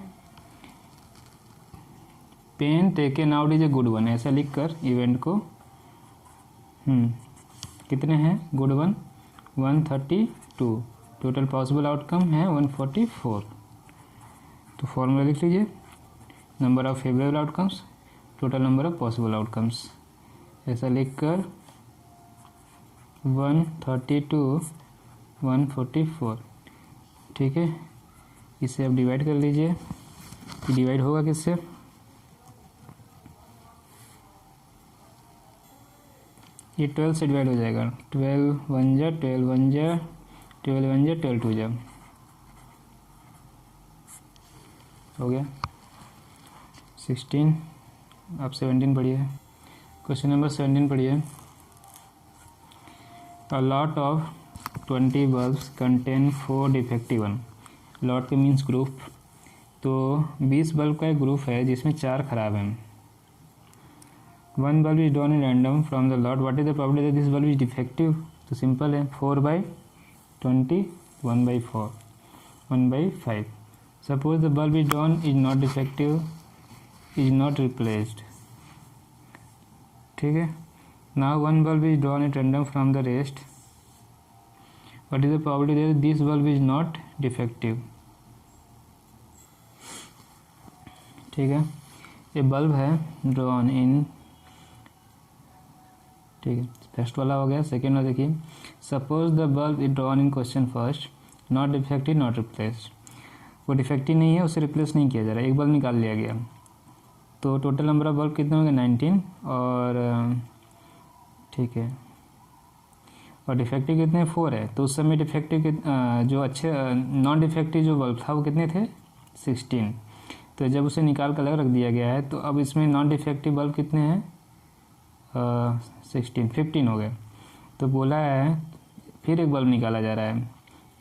Pen taken out is a good one ऐसा लिखकर इवेंट को कितने हैं good one 132, total possible outcome है 144, तो फॉर्मूला लिख लीजिए, number of favourable outcomes total number of possible outcomes, ऐसा लिखकर 132 144, ठीक है। इसे अब डिवाइड कर लीजिए, ये डिवाइड होगा किससे, ये 12 से डिवाइड हो जाएगा, 12 1 जा 12 1 जा 12 1 जा 12 2 जा, हो गया 16। आप 17 पढ़िए, क्वेश्चन नंबर 17 पढ़िए। A lot of 20 bulbs contain 4 defective one, lot के मीन्स ग्रुप, तो 20 बल्ब का एक ग्रुप है जिसमें 4 खराब हैं। 1 bulb is drawn in random from the lot, what is the probability that this bulb is defective, तो सिंपल है 4/20 1/4 1/5। Suppose the bulb is drawn is not defective is not replaced, ठीक है। Now 1 bulb is drawn at random from the rest, what is the probability that this bulb is not defective, ठीक है। ये bulb है drawn in, ठीक है, first वाला हो गया। सेकेंड वाला देखिए, suppose the bulb is drawn in question first not defective not replaced, वो डिफेक्टिव नहीं है, उसे रिप्लेस नहीं किया जा रहा है, एक बल्ब निकाल लिया गया, तो टोटल नंबर ऑफ बल्ब कितने होंगे 19, और ठीक है, और डिफेक्टिव कितने 4 है, तो उस समय डिफेक्टिव जो अच्छे नॉन डिफेक्टिव जो बल्ब था वो कितने थे 16, तो जब उसे निकाल कर अलग रख दिया गया है, तो अब इसमें नॉन डिफेक्टिव बल्ब कितने हैं 15 हो गए, तो बोला है फिर एक बल्ब निकाला जा रहा है,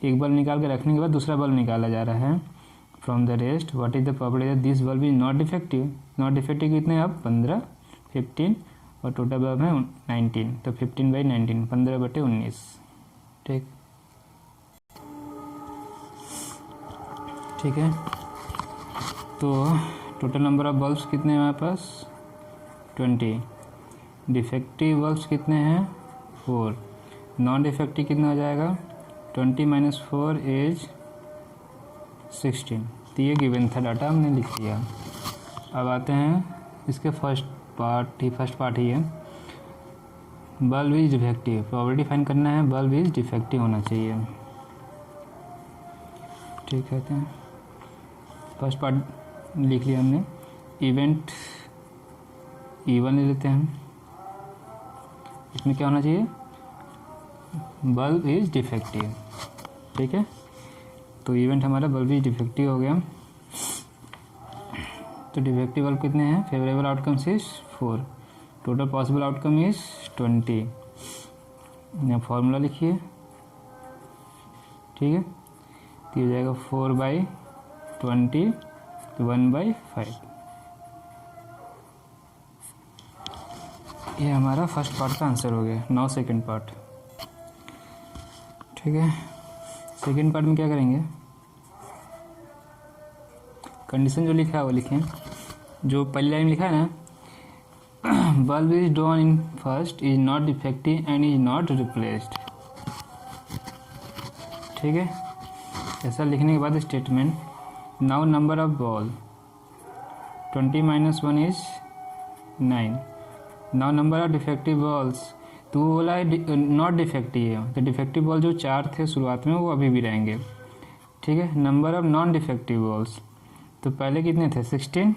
एक बल्ब निकाल के रखने के बाद दूसरा बल्ब निकाला जा रहा है from the rest, what is the probability that this bulb is not defective, not defective कितने अब 15 15 और टोटल बल्ब है 19, तो 15/19 15/19, ठीक, ठीक है। तो टोटल नंबर ऑफ बल्ब्स कितने हैं हमारे पास 20, डिफेक्टिव बल्ब्स कितने हैं 4, नॉन डिफेक्टिव कितना हो जाएगा 20 - 4 इज 16, तो ये गिवन था डाटा हमने लिख दिया। अब आते हैं इसके फर्स्ट पार्ट ही है, bulb is defective, probability find करना है, बल्ब इज डिफेक्टिव होना चाहिए, ठीक कहते हैं। फर्स्ट पार्ट लिख लिया हमने, इवेंट E1 ले लेते हैं, इसमें क्या होना चाहिए बल्ब इज डिफेक्टिव, ठीक है, तो इवेंट हमारा बल्ब इज डिफेक्टिव हो गया, तो डिफेक्टिव बल्ब कितने हैं, favourable outcomes is 4, total possible outcome is 20, यहाँ फॉर्मूला लिखिए, ठीक है, तो ये हो जाएगा 4/20 1/5, ये हमारा फर्स्ट पार्ट का आंसर हो गया। नाउ सेकंड पार्ट, ठीक है, सेकंड पार्ट में क्या करेंगे, कंडीशन जो लिखा है वो लिखें, जो पहली लाइन लिखा है ना, bulb is drawn in first, is not defective and is not replaced. ठीक है, ऐसा लिखने के बाद statement, now number of ball 20 - 1 is 9। Now number of defective balls, तो वो बोला है नॉट डिफेक्टिव है, तो डिफेक्टिव बॉल जो 4 थे शुरुआत में वो अभी भी रहेंगे। ठीक है, number of non defective balls, तो पहले कितने थे 16,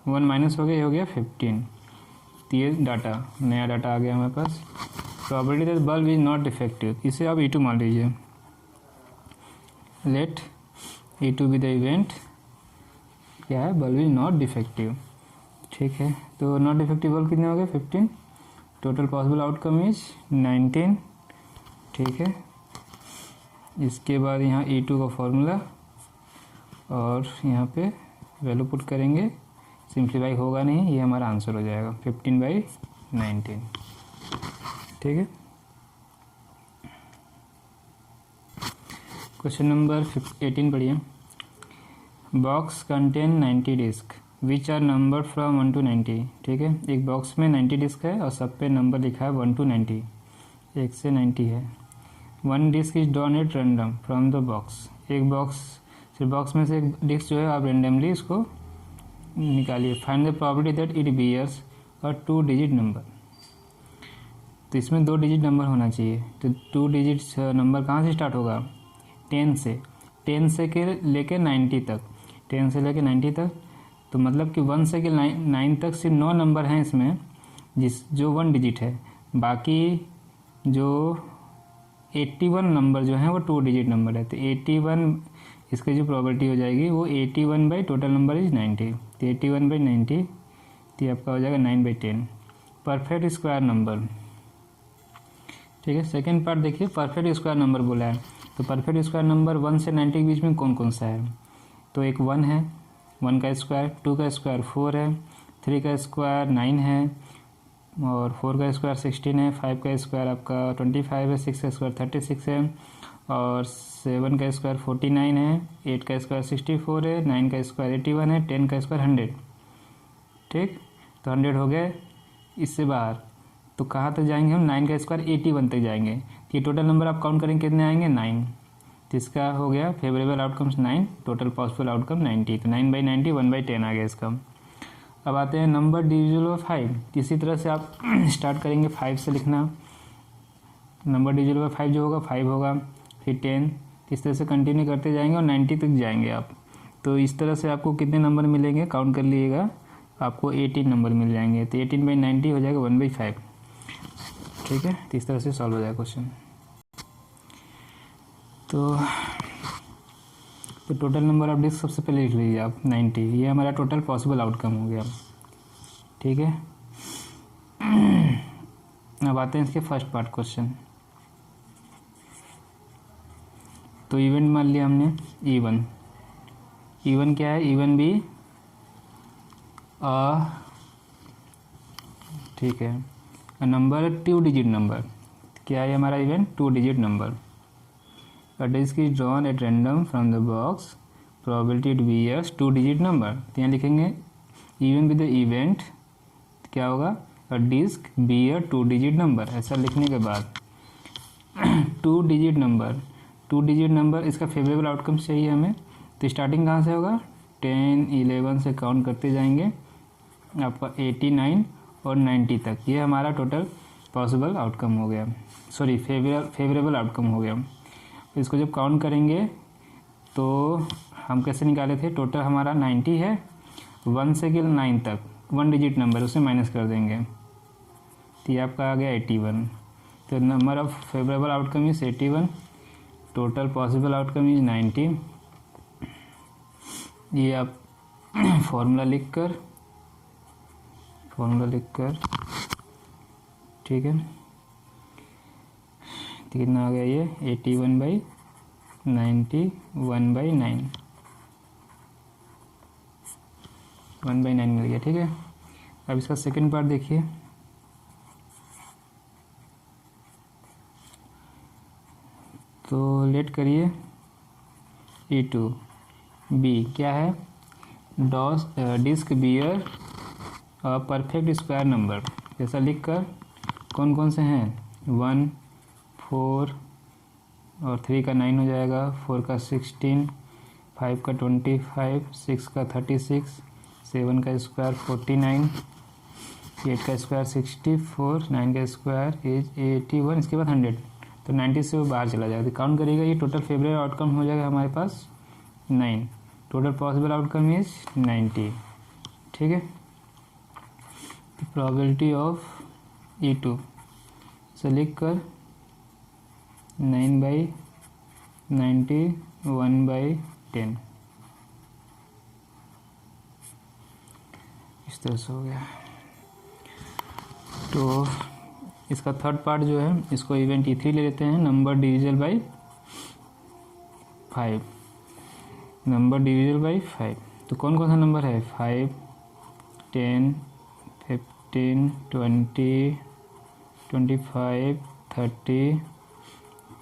1 माइनस हो गया 15। तो ये डाटा, नया डाटा आ गया हमारे पास। Probability that bulb is not defective, इसे आप E2 मान लीजिए। Late E2 be the event, क्या है, बल्ब इज नॉट डिफेक्टिव। ठीक है, तो नॉट डिफेक्टिव बल्ब कितने हो गए 15, टोटल पॉसिबल आउटकम इज 19। ठीक है, इसके बाद यहाँ E2 का फॉर्मूला और यहाँ पे वैल्यू पुट करेंगे, सिंप्लीफाई होगा नहीं, ये हमारा आंसर हो जाएगा 15/19। ठीक है, क्वेश्चन नंबर 18 पढ़िए। Box contain 90 disc which are number from 1 to 90। ठीक है, एक बॉक्स में 90 डिस्क है और सब पे नंबर लिखा है 1 to 90, 1 से 90 है। 1 disc is drawn at random from the box, एक बॉक्स में से एक डिस्क जो है आप रेंडमली इसको निकालिए। Find the probability that it bears a 2 digit number. तो इसमें 2 डिजिट नंबर होना चाहिए, तो 2 डिजिट नंबर कहाँ से स्टार्ट होगा, 10 से, 10 से लेके 90 तक, 10 से लेके 90 तक। तो मतलब कि 1 से 9 तक सिर्फ 9 नंबर हैं इसमें जो 1 डिजिट है, बाकी जो 81 नंबर जो हैं वो 2 डिजिट नंबर है। तो 81 इसकी जो प्रोबेबिलिटी हो जाएगी वो 81 बाई टोटल नंबर इज 90, तो 81/90, तो ये आपका हो जाएगा 9/10। Perfect square number. ठीक है, सेकेंड पार्ट देखिए, परफेक्ट स्क्वायर नंबर बोला है, तो परफेक्ट स्क्वायर नंबर 1 से 90 के बीच में कौन कौन सा है, तो एक 1 है, 1 का स्क्वायर, 2 का स्क्वायर 4 है, 3 का स्क्वायर 9 है, और 4 का स्क्वायर 16 है, 5 का स्क्वायर आपका 25 है, 6 का स्क्वायर 36 है, और 7 का स्क्वायर 49 है, 8 का स्क्वायर 64 है, 9 का स्क्वायर 81 है, 10 का स्क्वायर 100। ठीक, तो 100 हो गए इससे बाहर, तो कहाँ तक जाएंगे हम, 9 का स्क्वायर 81 तक जाएंगे। तो ये टोटल नंबर आप काउंट करेंगे कितने आएंगे, 9। तो इसका हो गया favourable outcomes 9, total possible outcome 90, तो 9/90 1/10 आ गया इसका। अब आते हैं नंबर डिविजिबल बाय 5। इसी तरह से आप स्टार्ट करेंगे 5 से लिखना, नंबर डिविजिबल बाय 5 जो होगा 5 होगा, फिर 10, इस तरह से कंटिन्यू करते जाएंगे और 90 तक जाएंगे आप। तो इस तरह से आपको कितने नंबर मिलेंगे काउंट कर लीजिएगा, आपको 18 नंबर मिल जाएंगे। तो 18/90 हो जाएगा 1/5। ठीक है, तो इस तरह से सॉल्व हो जाएगा क्वेश्चन। तो टोटल नंबर ऑफ डिस्क सबसे पहले लिख लीजिए आप 90, ये हमारा टोटल पॉसिबल आउटकम हो गया। ठीक है, अब आते हैं इसके फर्स्ट पार्ट क्वेश्चन। तो इवेंट मान लिया हमने E1, E1 क्या है, E1 भी ठीक है, नंबर 2 डिजिट नंबर, क्या है हमारा event, 2 digit number. A disk is drawn at random from the box, probability it bears 2 digit number। तो यहाँ लिखेंगे even with the event क्या होगा, a disk bear 2 digit number। ऐसा लिखने के बाद 2 डिजिट नंबर इसका फेवरेबल आउटकम चाहिए हमें। तो स्टार्टिंग कहाँ से होगा, 10 11 से काउंट करते जाएंगे आपका 89 और 90 तक, ये हमारा टोटल पॉसिबल आउटकम हो गया, सॉरी फेवरेबल आउटकम हो गया। इसको जब काउंट करेंगे तो हम कैसे निकाले थे, टोटल हमारा 90 है, 1 से 9 तक 1 डिजिट नंबर उसे माइनस कर देंगे, तो ये आपका आ गया 81। तो number of favourable outcome is 81, total possible outcome is 90। ये आप फॉर्मूला लिखकर ठीक है, तो कितना आ गया ये 81/90 1/9 मिल गया। ठीक है, अब इसका सेकंड पार्ट देखिए। तो लेट करिए E2 B क्या है, disc bear a perfect square number, जैसा लिख कर कौन कौन से हैं 1, 4 और 3 का 9 हो जाएगा, 4 का 16, 5 का 25, 6 का 36, 7 का स्क्वायर 49, 8 का स्क्वायर 64, 9 का स्क्वायर इज 81, इसके बाद 100, तो 90 से वो बाहर चला जाएगा। तो काउंट करिएगा, ये टोटल फेवरेट आउटकम हो जाएगा हमारे पास 9, टोटल पॉसिबल आउटकम इज 90। ठीक है, प्रोबेबिलिटी ऑफ E2 से लिख कर 9/90 1/10 इस तरह से हो गया। तो इसका थर्ड पार्ट जो है, इसको इवेंट E3 ले लेते हैं, नंबर डिविजल बाई 5, नंबर डिविजल बाई 5। तो कौन कौन सा नंबर है 5, 10, 15, 20, 25, 30,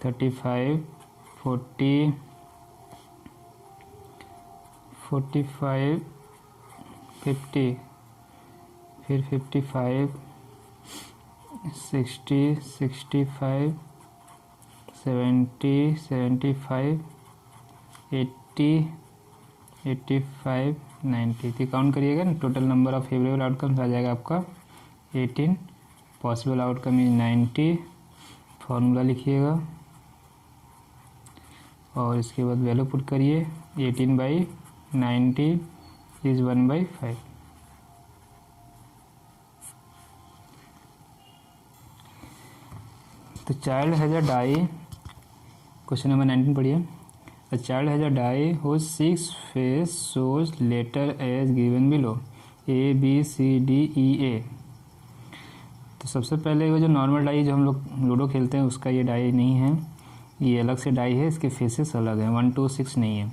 35, 40, 45, 50, फिर 55, 60, 65, 70, 75, 80, 85, 90। तो काउंट करिएगा ना, total number of favourable outcomes आ जाएगा आपका 18, पॉसिबल आउटकम इज 90। फॉर्मूला लिखिएगा और इसके बाद वैल्यू पुट करिए, 18/90 इज 1/5। तो child has a die, question number 19 पढ़िए। A child has a die whose 6 face shows letter as given below ABCDEA। तो सबसे पहले वो जो नॉर्मल डाई जो हम लोग लूडो खेलते हैं उसका ये डाई नहीं है, ये अलग से डाई है, इसके फेसेस अलग हैं, 1 2 6 नहीं है।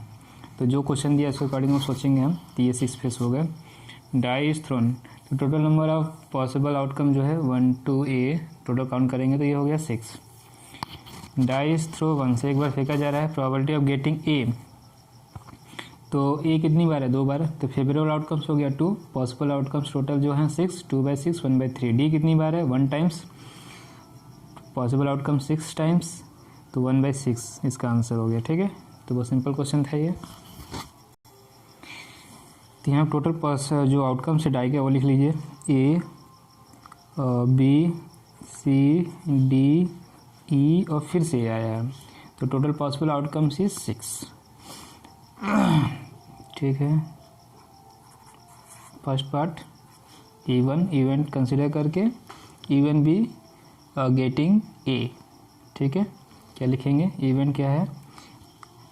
तो जो क्वेश्चन दिया उसके अकॉर्डिंग हम सोचेंगे हम, तो ये 6 फेस हो गए। डाई इज थ्रोन, तो total number of possible outcome जो है 1 2 A, टोटल काउंट करेंगे तो ये हो गया 6। डाई इज थ्रो 1 से एक बार फेंका जा रहा है, प्रोबेबिलिटी ऑफ गेटिंग A, तो A कितनी बार है 2 बार, तो फेवरेबल आउटकम्स हो गया 2, पॉसिबल आउटकम्स टोटल जो हैं 6, 2/6 1/3। D कितनी बार है 1 टाइम्स, पॉसिबल आउटकम 6 टाइम्स, तो 1/6 इसका आंसर हो गया। ठीक है, तो बहुत सिंपल क्वेश्चन था ये। तो यहाँ टोटल जो आउटकम से डाई के वो लिख लीजिए, A, B, C, D, E और फिर से आया है, तो टोटल पॉसिबल आउटकम इज 6। ठीक है, first part even event consider करके, इवन बी गेटिंग A। ठीक है, क्या लिखेंगे, इवेंट क्या है,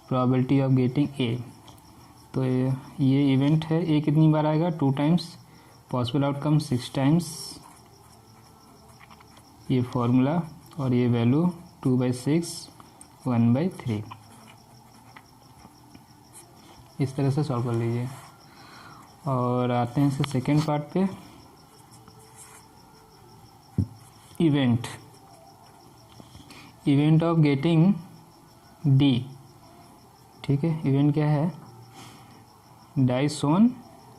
प्रोबेबिलिटी ऑफ गेटिंग A। तो ये इवेंट है, A कितनी बार आएगा 2 टाइम्स, पॉसिबल आउटकम 6 टाइम्स, ये फॉर्मूला और ये वैल्यू 2/6 1/3। इस तरह से सॉल्व कर लीजिए। और आते हैं इसके सेकेंड पार्ट पे, इवेंट ऑफ गेटिंग D। ठीक है, इवेंट क्या है, डाई सोन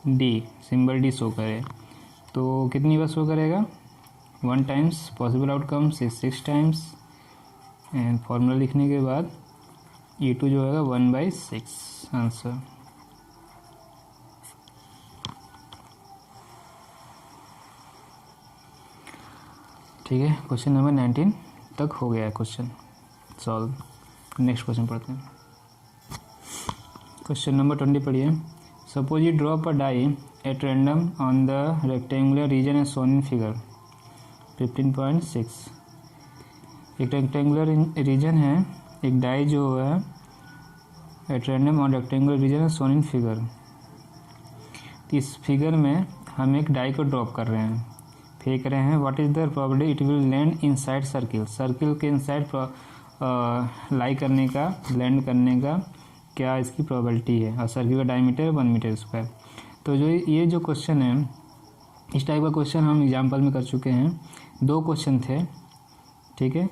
D, सिंबल D शो करे, तो कितनी बार शो करेगा 1 times, possible outcome 6 times, and formula लिखने के बाद E2 जो होगा 1/6 आंसर। ठीक है, क्वेश्चन नंबर 19 तक हो गया है क्वेश्चन सॉल्व। नेक्स्ट क्वेश्चन पढ़ते हैं, क्वेश्चन नंबर 20 पढ़िए। Suppose you drop a die at random on the rectangular region as shown in figure 15.6। एक रेक्टेंगुलर रीजन है, एक डाई जो है at random on rectangular region as shown in figure. इस figure में हम एक डाई को ड्रॉप कर रहे हैं, फेंक रहे हैं। What is the probability it will land inside circle, circle के इनसाइड लाई करने का, लैंड करने का क्या इसकी प्रोबेबिलिटी है, और सर्किल का डायमीटर 1 मीटर स्क्वायर। तो जो ये जो क्वेश्चन है, इस टाइप का क्वेश्चन हम एग्जाम्पल में कर चुके हैं, 2 क्वेश्चन थे। ठीक है,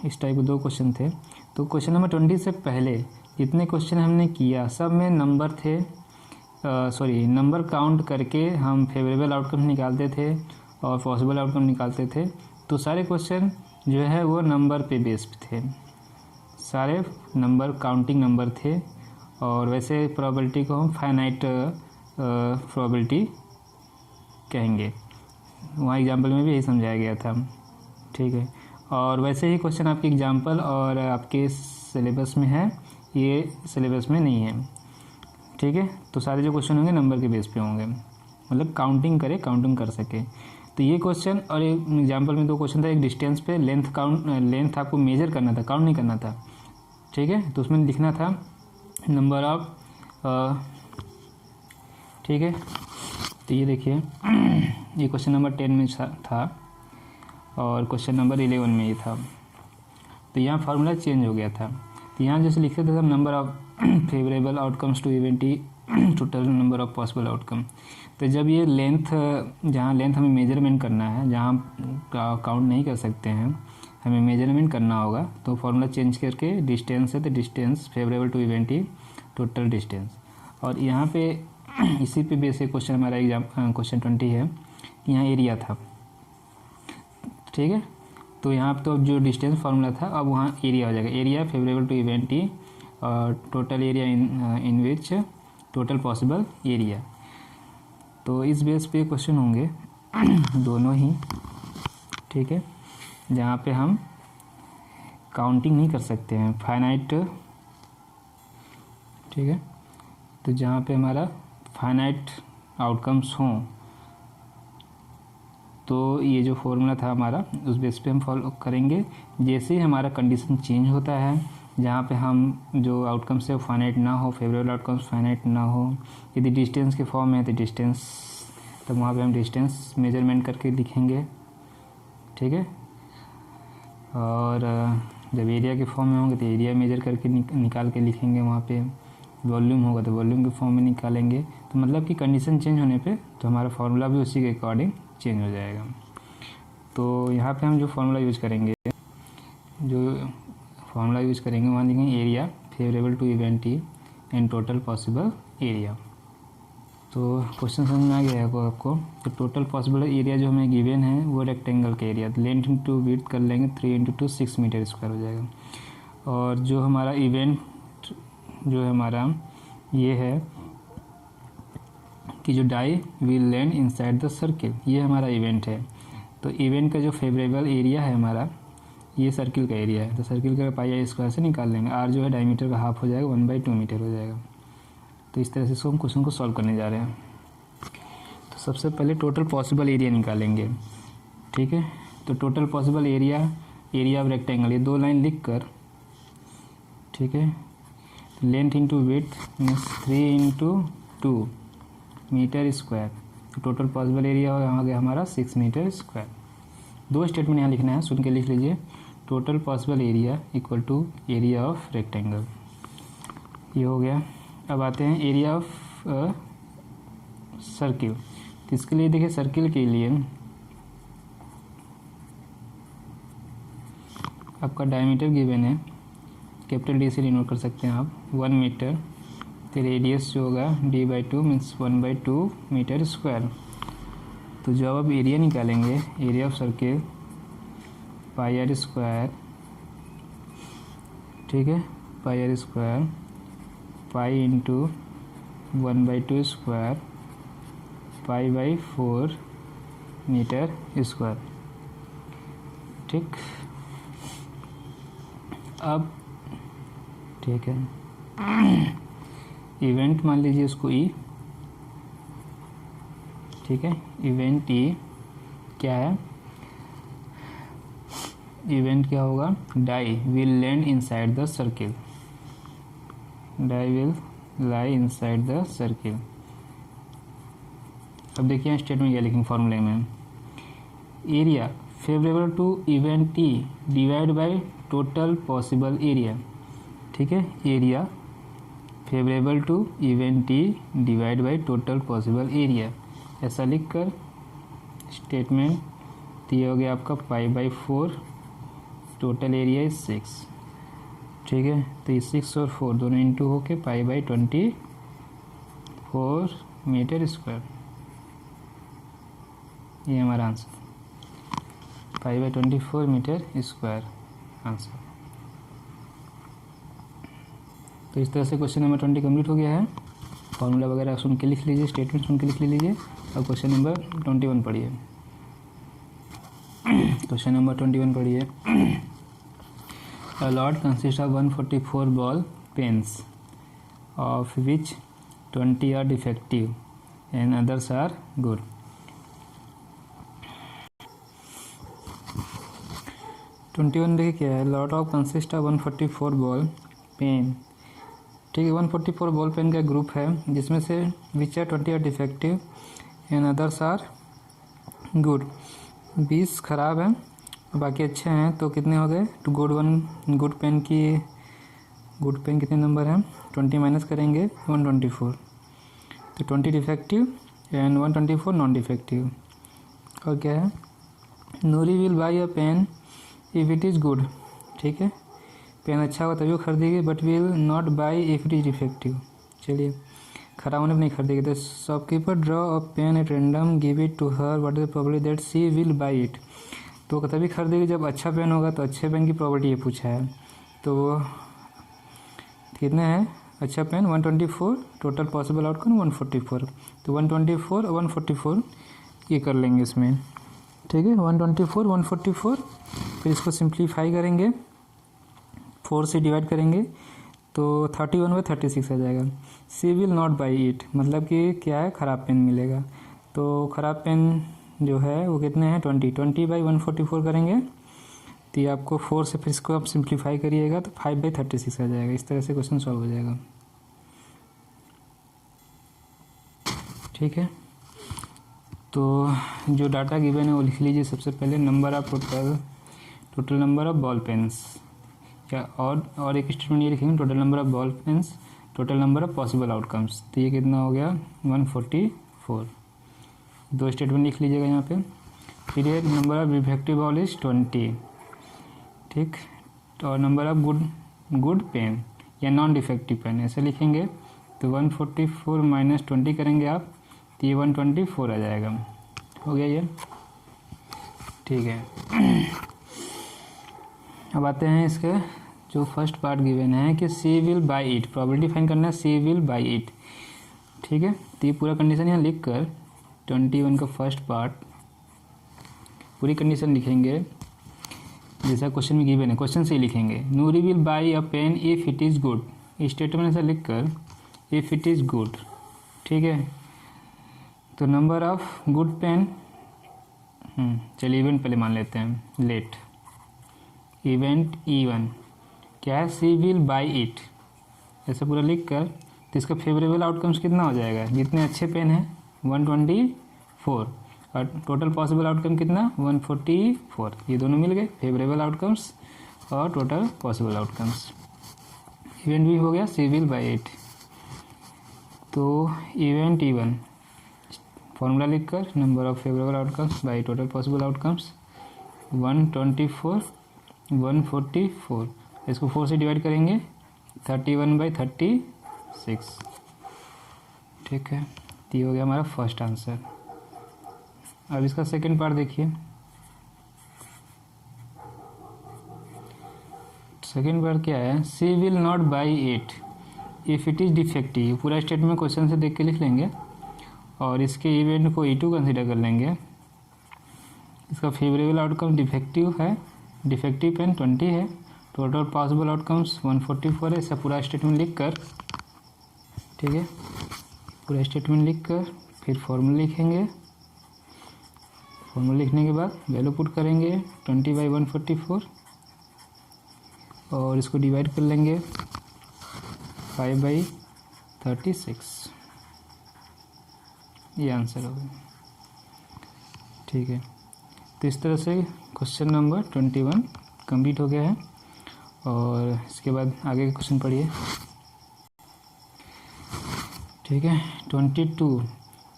इस टाइप के 2 क्वेश्चन थे। तो क्वेश्चन नंबर 20 से पहले जितने क्वेश्चन हमने किया सब में नंबर थे, सॉरी नंबर काउंट करके हम फेवरेबल आउटकम निकालते थे और पॉसिबल आउटकम निकालते थे। तो सारे क्वेश्चन जो है वो नंबर पे बेस्ड थे, सारे नंबर काउंटिंग नंबर थे। और वैसे प्रोबेबिलिटी को हम फाइनाइट प्रोबेबिलिटी कहेंगे, वहाँ एग्जाम्पल में भी यही समझाया गया था। ठीक है, और वैसे ही क्वेश्चन आपके एग्जाम्पल और आपके सिलेबस में है, ये सिलेबस में नहीं है। ठीक है, तो सारे जो क्वेश्चन होंगे नंबर के बेस पे होंगे, मतलब काउंटिंग कर सके। तो ये क्वेश्चन और एक एग्जाम्पल में 2 क्वेश्चन था, एक डिस्टेंस पे लेंथ आपको मेजर करना था, काउंट नहीं करना था। ठीक है, तो उसमें लिखना था नंबर ऑफ, ठीक है। तो ये देखिए ये क्वेश्चन नंबर 10 में था और क्वेश्चन नंबर 11 में ये था। तो यहाँ फार्मूला चेंज हो गया था। तो यहाँ जैसे लिखते थे number of favourable outcomes to event E total number of possible outcome. तो जब ये लेंथ, जहाँ लेंथ हमें मेजरमेंट करना है, जहाँ काउंट नहीं कर सकते हैं, हमें मेजरमेंट करना होगा, तो फार्मूला चेंज करके डिस्टेंस है तो distance favourable to event E total distance. और यहाँ पे इसी पे बेसिक क्वेश्चन हमारा एग्जाम क्वेश्चन 20 है, यहाँ एरिया था। ठीक है, तो यहाँ तो जो डिस्टेंस फार्मूला था अब वहाँ एरिया हो जाएगा, area favourable to event E और total area in which total possible area. तो इस बेस पे क्वेश्चन होंगे दोनों ही। ठीक है, जहाँ पे हम काउंटिंग नहीं कर सकते हैं, फाइनाइट। ठीक है, तो जहाँ पे हमारा फाइनाइट आउटकम्स हों, तो ये जो फॉर्मूला था हमारा उस बेस पे हम फॉलो करेंगे। जैसे ही हमारा कंडीशन चेंज होता है, जहाँ पे हम जो आउटकम्स है वो फाइनाइट ना हो, फेवरेबल आउटकम्स फाइनाइट ना हो, यदि डिस्टेंस के फॉर्म में है तो डिस्टेंस, तो वहाँ पे हम डिस्टेंस मेजरमेंट करके लिखेंगे। ठीक है, और जब एरिया के फॉर्म में होंगे तो एरिया मेजर करके निकाल के लिखेंगे, वहाँ पे वॉल्यूम होगा तो वॉल्यूम के फॉर्म में निकालेंगे। तो मतलब कि कंडीशन चेंज होने पे तो हमारा फार्मूला भी उसी के अकॉर्डिंग चेंज हो जाएगा। तो यहाँ पे हम जो फार्मूला यूज़ करेंगे, वहाँ लिखेंगे area favourable to event E and total possible area. तो क्वेश्चन समझ में आ गया है आपको। तो टोटल पॉसिबल एरिया जो हमें गिवन है वो रेक्टेंगल का एरिया, लेंथ इंटू विड्थ कर लेंगे, 3 इंटू 2 6 मीटर स्क्वायर हो जाएगा। और जो हमारा इवेंट जो है हमारा ये है कि जो die will land inside the circle, ये हमारा इवेंट है। तो इवेंट का जो फेवरेबल एरिया है हमारा, ये सर्किल का एरिया है। तो सर्किल का पाई स्क्वायर से निकाल लेंगे, आर जो है डायमीटर का हाफ हो जाएगा, 1/2 मीटर हो जाएगा। तो इस तरह से इसको हम क्वेश्चन को सॉल्व करने जा रहे हैं। तो सबसे पहले टोटल पॉसिबल एरिया निकालेंगे। ठीक है, तो total possible area of rectangle, ये 2 लाइन लिख कर, ठीक है, length into width means 3 into 2 metre square. तो टोटल पॉसिबल एरिया आ गया हमारा 6 मीटर स्क्वायर। 2 स्टेटमेंट यहाँ लिखना है, सुन के लिख लीजिए। Total possible area equal to area of rectangle, ये हो गया। अब आते हैं एरिया ऑफ सर्किल। तो इसके लिए देखिए, सर्किल के लिए आपका डायमीटर गिवन है, कैपिटल डी से डिनोट कर सकते हैं आप, 1 मीटर। तो रेडियस जो होगा d/2 मीन्स 1/2 मीटर स्क्वायर। तो जब आप एरिया निकालेंगे, area of circle pi r square, ठीक है, pi r square pi into 1/2 square पाई/4 मीटर स्क्वायर। ठीक, अब ठीक है, इवेंट मान लीजिए उसको ई। ठीक है, इवेंट ई क्या है, इवेंट क्या होगा, die will land inside the circle, die will lie inside the circle. अब देखिए स्टेटमेंट क्या लिखेंगे फॉर्मूले में, area favourable to event E divide by total possible area. ठीक है, area favourable to event E divide by total possible area, ऐसा लिखकर स्टेटमेंट। तो ये हो गया आपका पाई/4, टोटल एरिया इज 6। ठीक है, तो ये 6 और 4 दोनों इंटू होके पाई/20 4 मीटर स्क्वायर। ये हमारा आंसर 5/24 मीटर स्क्वायर आंसर। तो इस तरह से क्वेश्चन नंबर 20 कंप्लीट हो गया है। फॉर्मूला वगैरह सुन के लिख लीजिए, स्टेटमेंट सुन के लिख लीजिए और क्वेश्चन नंबर 21 पढ़िए। क्वेश्चन नंबर 21 पढ़िए। A lot consists of 144 ball pens, of which 20 are defective and others are good. देखिए क्या है, lot of consist of 144 ball pen. ठीक है, 144 बॉल पेन का ग्रुप है जिसमें से which are 20 are defective and others are good. 20 खराब है, बाकी अच्छे हैं, तो कितने हो गए? टू गुड पेन कितने नंबर हैं? 20 माइनस करेंगे 124, तो 20 डिफेक्टिव एंड 124 नॉन डिफेक्टिव। और क्या है? Noori will buy a pen if it is good. ठीक है, पेन अच्छा हो तभी वो खरीदेगी, but will not buy if it is defective. चलिए, खराब होने पर नहीं खरीदेगी। तो shopkeeper draw a pen at random, give it to her, what is the probability that she will buy it. तो तभी खरीदेगी जब अच्छा पेन होगा। तो अच्छे पेन की प्रोबेबिलिटी ये पूछा है, तो कितने हैं अच्छा पेन? 124, total possible outcome 144। तो 124 और 144 ये कर लेंगे इसमें। ठीक है, 124 144, फिर इसको सिंप्लीफाई करेंगे, 4 से डिवाइड करेंगे तो 31/36 आ जाएगा। सी विल नॉट बाई इट, मतलब कि क्या है? ख़राब पेन मिलेगा। तो ख़राब पेन जो है वो कितने हैं? 20/144 करेंगे तो ये आपको 4 से, फिर इसको आप सिंप्लीफाई करिएगा तो 5/36 आ जाएगा। इस तरह से क्वेश्चन सॉल्व हो जाएगा। ठीक है, तो जो डाटा गिवन है वो लिख लीजिए। सबसे पहले number of total number of ball pens, क्या और एक स्टेटमेंट ये लिखेंगे, total number of ball pens, total number of possible outcomes. तो ये कितना हो गया? 144। 2 स्टेटमेंट लिख लीजिएगा यहाँ पे। फिर ये number of defective ball is 20। ठीक, और नंबर ऑफ गुड पेन या नॉन डिफेक्टिव पेन ऐसे लिखेंगे। तो 144 माइनस 20 करेंगे आप, तो ये 124 आ जाएगा। हो गया ये। ठीक है, अब आते हैं इसके जो फर्स्ट पार्ट गिवन है कि she will buy it. Probability find करना है, सी विल बाई इट। ठीक है, तो ये पूरा कंडीशन यहाँ लिख कर 21 का फर्स्ट पार्ट पूरी कंडीशन लिखेंगे जैसा क्वेश्चन में गिवन है। क्वेश्चन से ही लिखेंगे, Noori will buy a pen if it is good. Statement ऐसा लिख कर इफ़ इट इज़ गुड। ठीक है, तो नंबर ऑफ गुड पेन, चलिए इवेंट पहले मान लेते हैं, लेट इवेंट E1 क्या है? She will buy it. ऐसा पूरा लिख कर तो इसका फेवरेबल आउटकम्स कितना हो जाएगा? जितने अच्छे पेन हैं 124 और टोटल पॉसिबल आउटकम कितना? 144। ये दोनों मिल गए, फेवरेबल आउटकम्स और टोटल पॉसिबल आउटकम्स। इवेंट भी हो गया सी विल बाई इट। तो इवेंट E1 फॉर्मूला लिखकर number of favourable outcomes by total possible outcomes 124 144, इसको 4 से डिवाइड करेंगे 31/36। ठीक है, तो ये हो गया हमारा फर्स्ट आंसर। अब इसका सेकंड पार्ट देखिए। सेकंड पार्ट क्या है? She will not buy it if it is defective. पूरा स्टेटमेंट क्वेश्चन से देख के लिख लेंगे और इसके इवेंट को E2 कंसीडर कर लेंगे। इसका फेवरेबल आउटकम डिफेक्टिव है, डिफेक्टिव पेन 20 है, टोटल पॉसिबल आउटकम्स 144 है। इसका पूरा स्टेटमेंट लिख कर, ठीक है, पूरा स्टेटमेंट लिख कर फिर फॉर्मूला लिखेंगे। फॉर्मूला लिखने के बाद वैल्यू पुट करेंगे 20/144 और इसको डिवाइड कर लेंगे 5/36। ये आंसर होगा। ठीक है, तो इस तरह से क्वेश्चन नंबर 21 कंप्लीट हो गया है। और इसके बाद आगे के क्वेश्चन पढ़िए। ठीक है, 22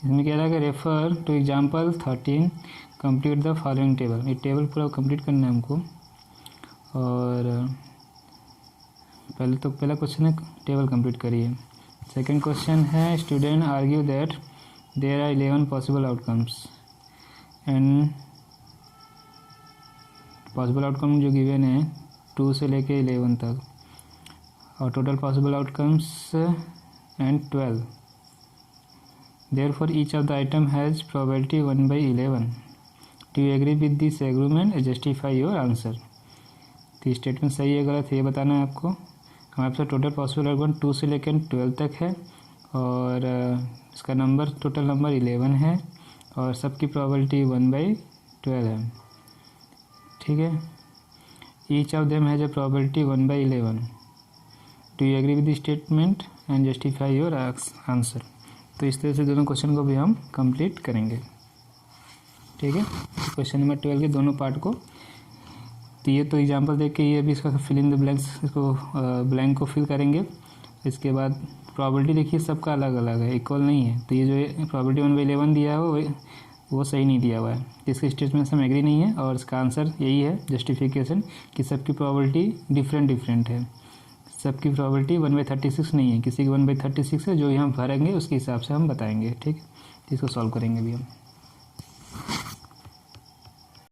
इसमें कह रहा है कि refer to example 13, complete the following table. ये टेबल पूरा कंप्लीट करना है हमको। और पहला क्वेश्चन है टेबल कंप्लीट करिए। सेकेंड क्वेश्चन है student argue that there are 11 possible outcomes and possible outcome जो गिवन है 2 से लेके 11 तक और total possible outcomes and 12. Therefore each of the item has probability 1/11. Do you agree with this agreement and justify your answer? तो statement सही है गलत है ये बताना है आपको. हमारे पास टोटल पॉसिबल आउटकम 2 से लेकर 12 तक है और इसका नंबर टोटल नंबर 11 है और सबकी प्रोबेबिलिटी 1/12 है. ठीक है. Each of them has a probability 1/11. Do you agree with the statement and justify your answer. तो इस तरह से दोनों क्वेश्चन को भी हम कंप्लीट करेंगे. ठीक है. क्वेश्चन नंबर 12 के दोनों पार्ट को तो ये तो एग्जांपल देख के ये अभी इसका फिल इन द ब्लैंक्स इसको ब्लैंक को फिल करेंगे. इसके बाद प्रोबेबिलिटी देखिए सबका अलग अलग है, इक्वल नहीं है. तो ये जो प्रोबेबिलिटी 1/11 दिया है वो सही नहीं दिया हुआ है. इसके स्टेटमेंट से हम एग्री नहीं है और इसका आंसर यही है जस्टिफिकेशन कि सबकी प्रोबेबिलिटी डिफरेंट है. सबकी प्रोबेबिलिटी 1/36 नहीं है, किसी की 1/36 है. जो यहाँ भरेंगे उसके हिसाब से हम बताएंगे. ठीक है. इसको सॉल्व करेंगे अभी हम.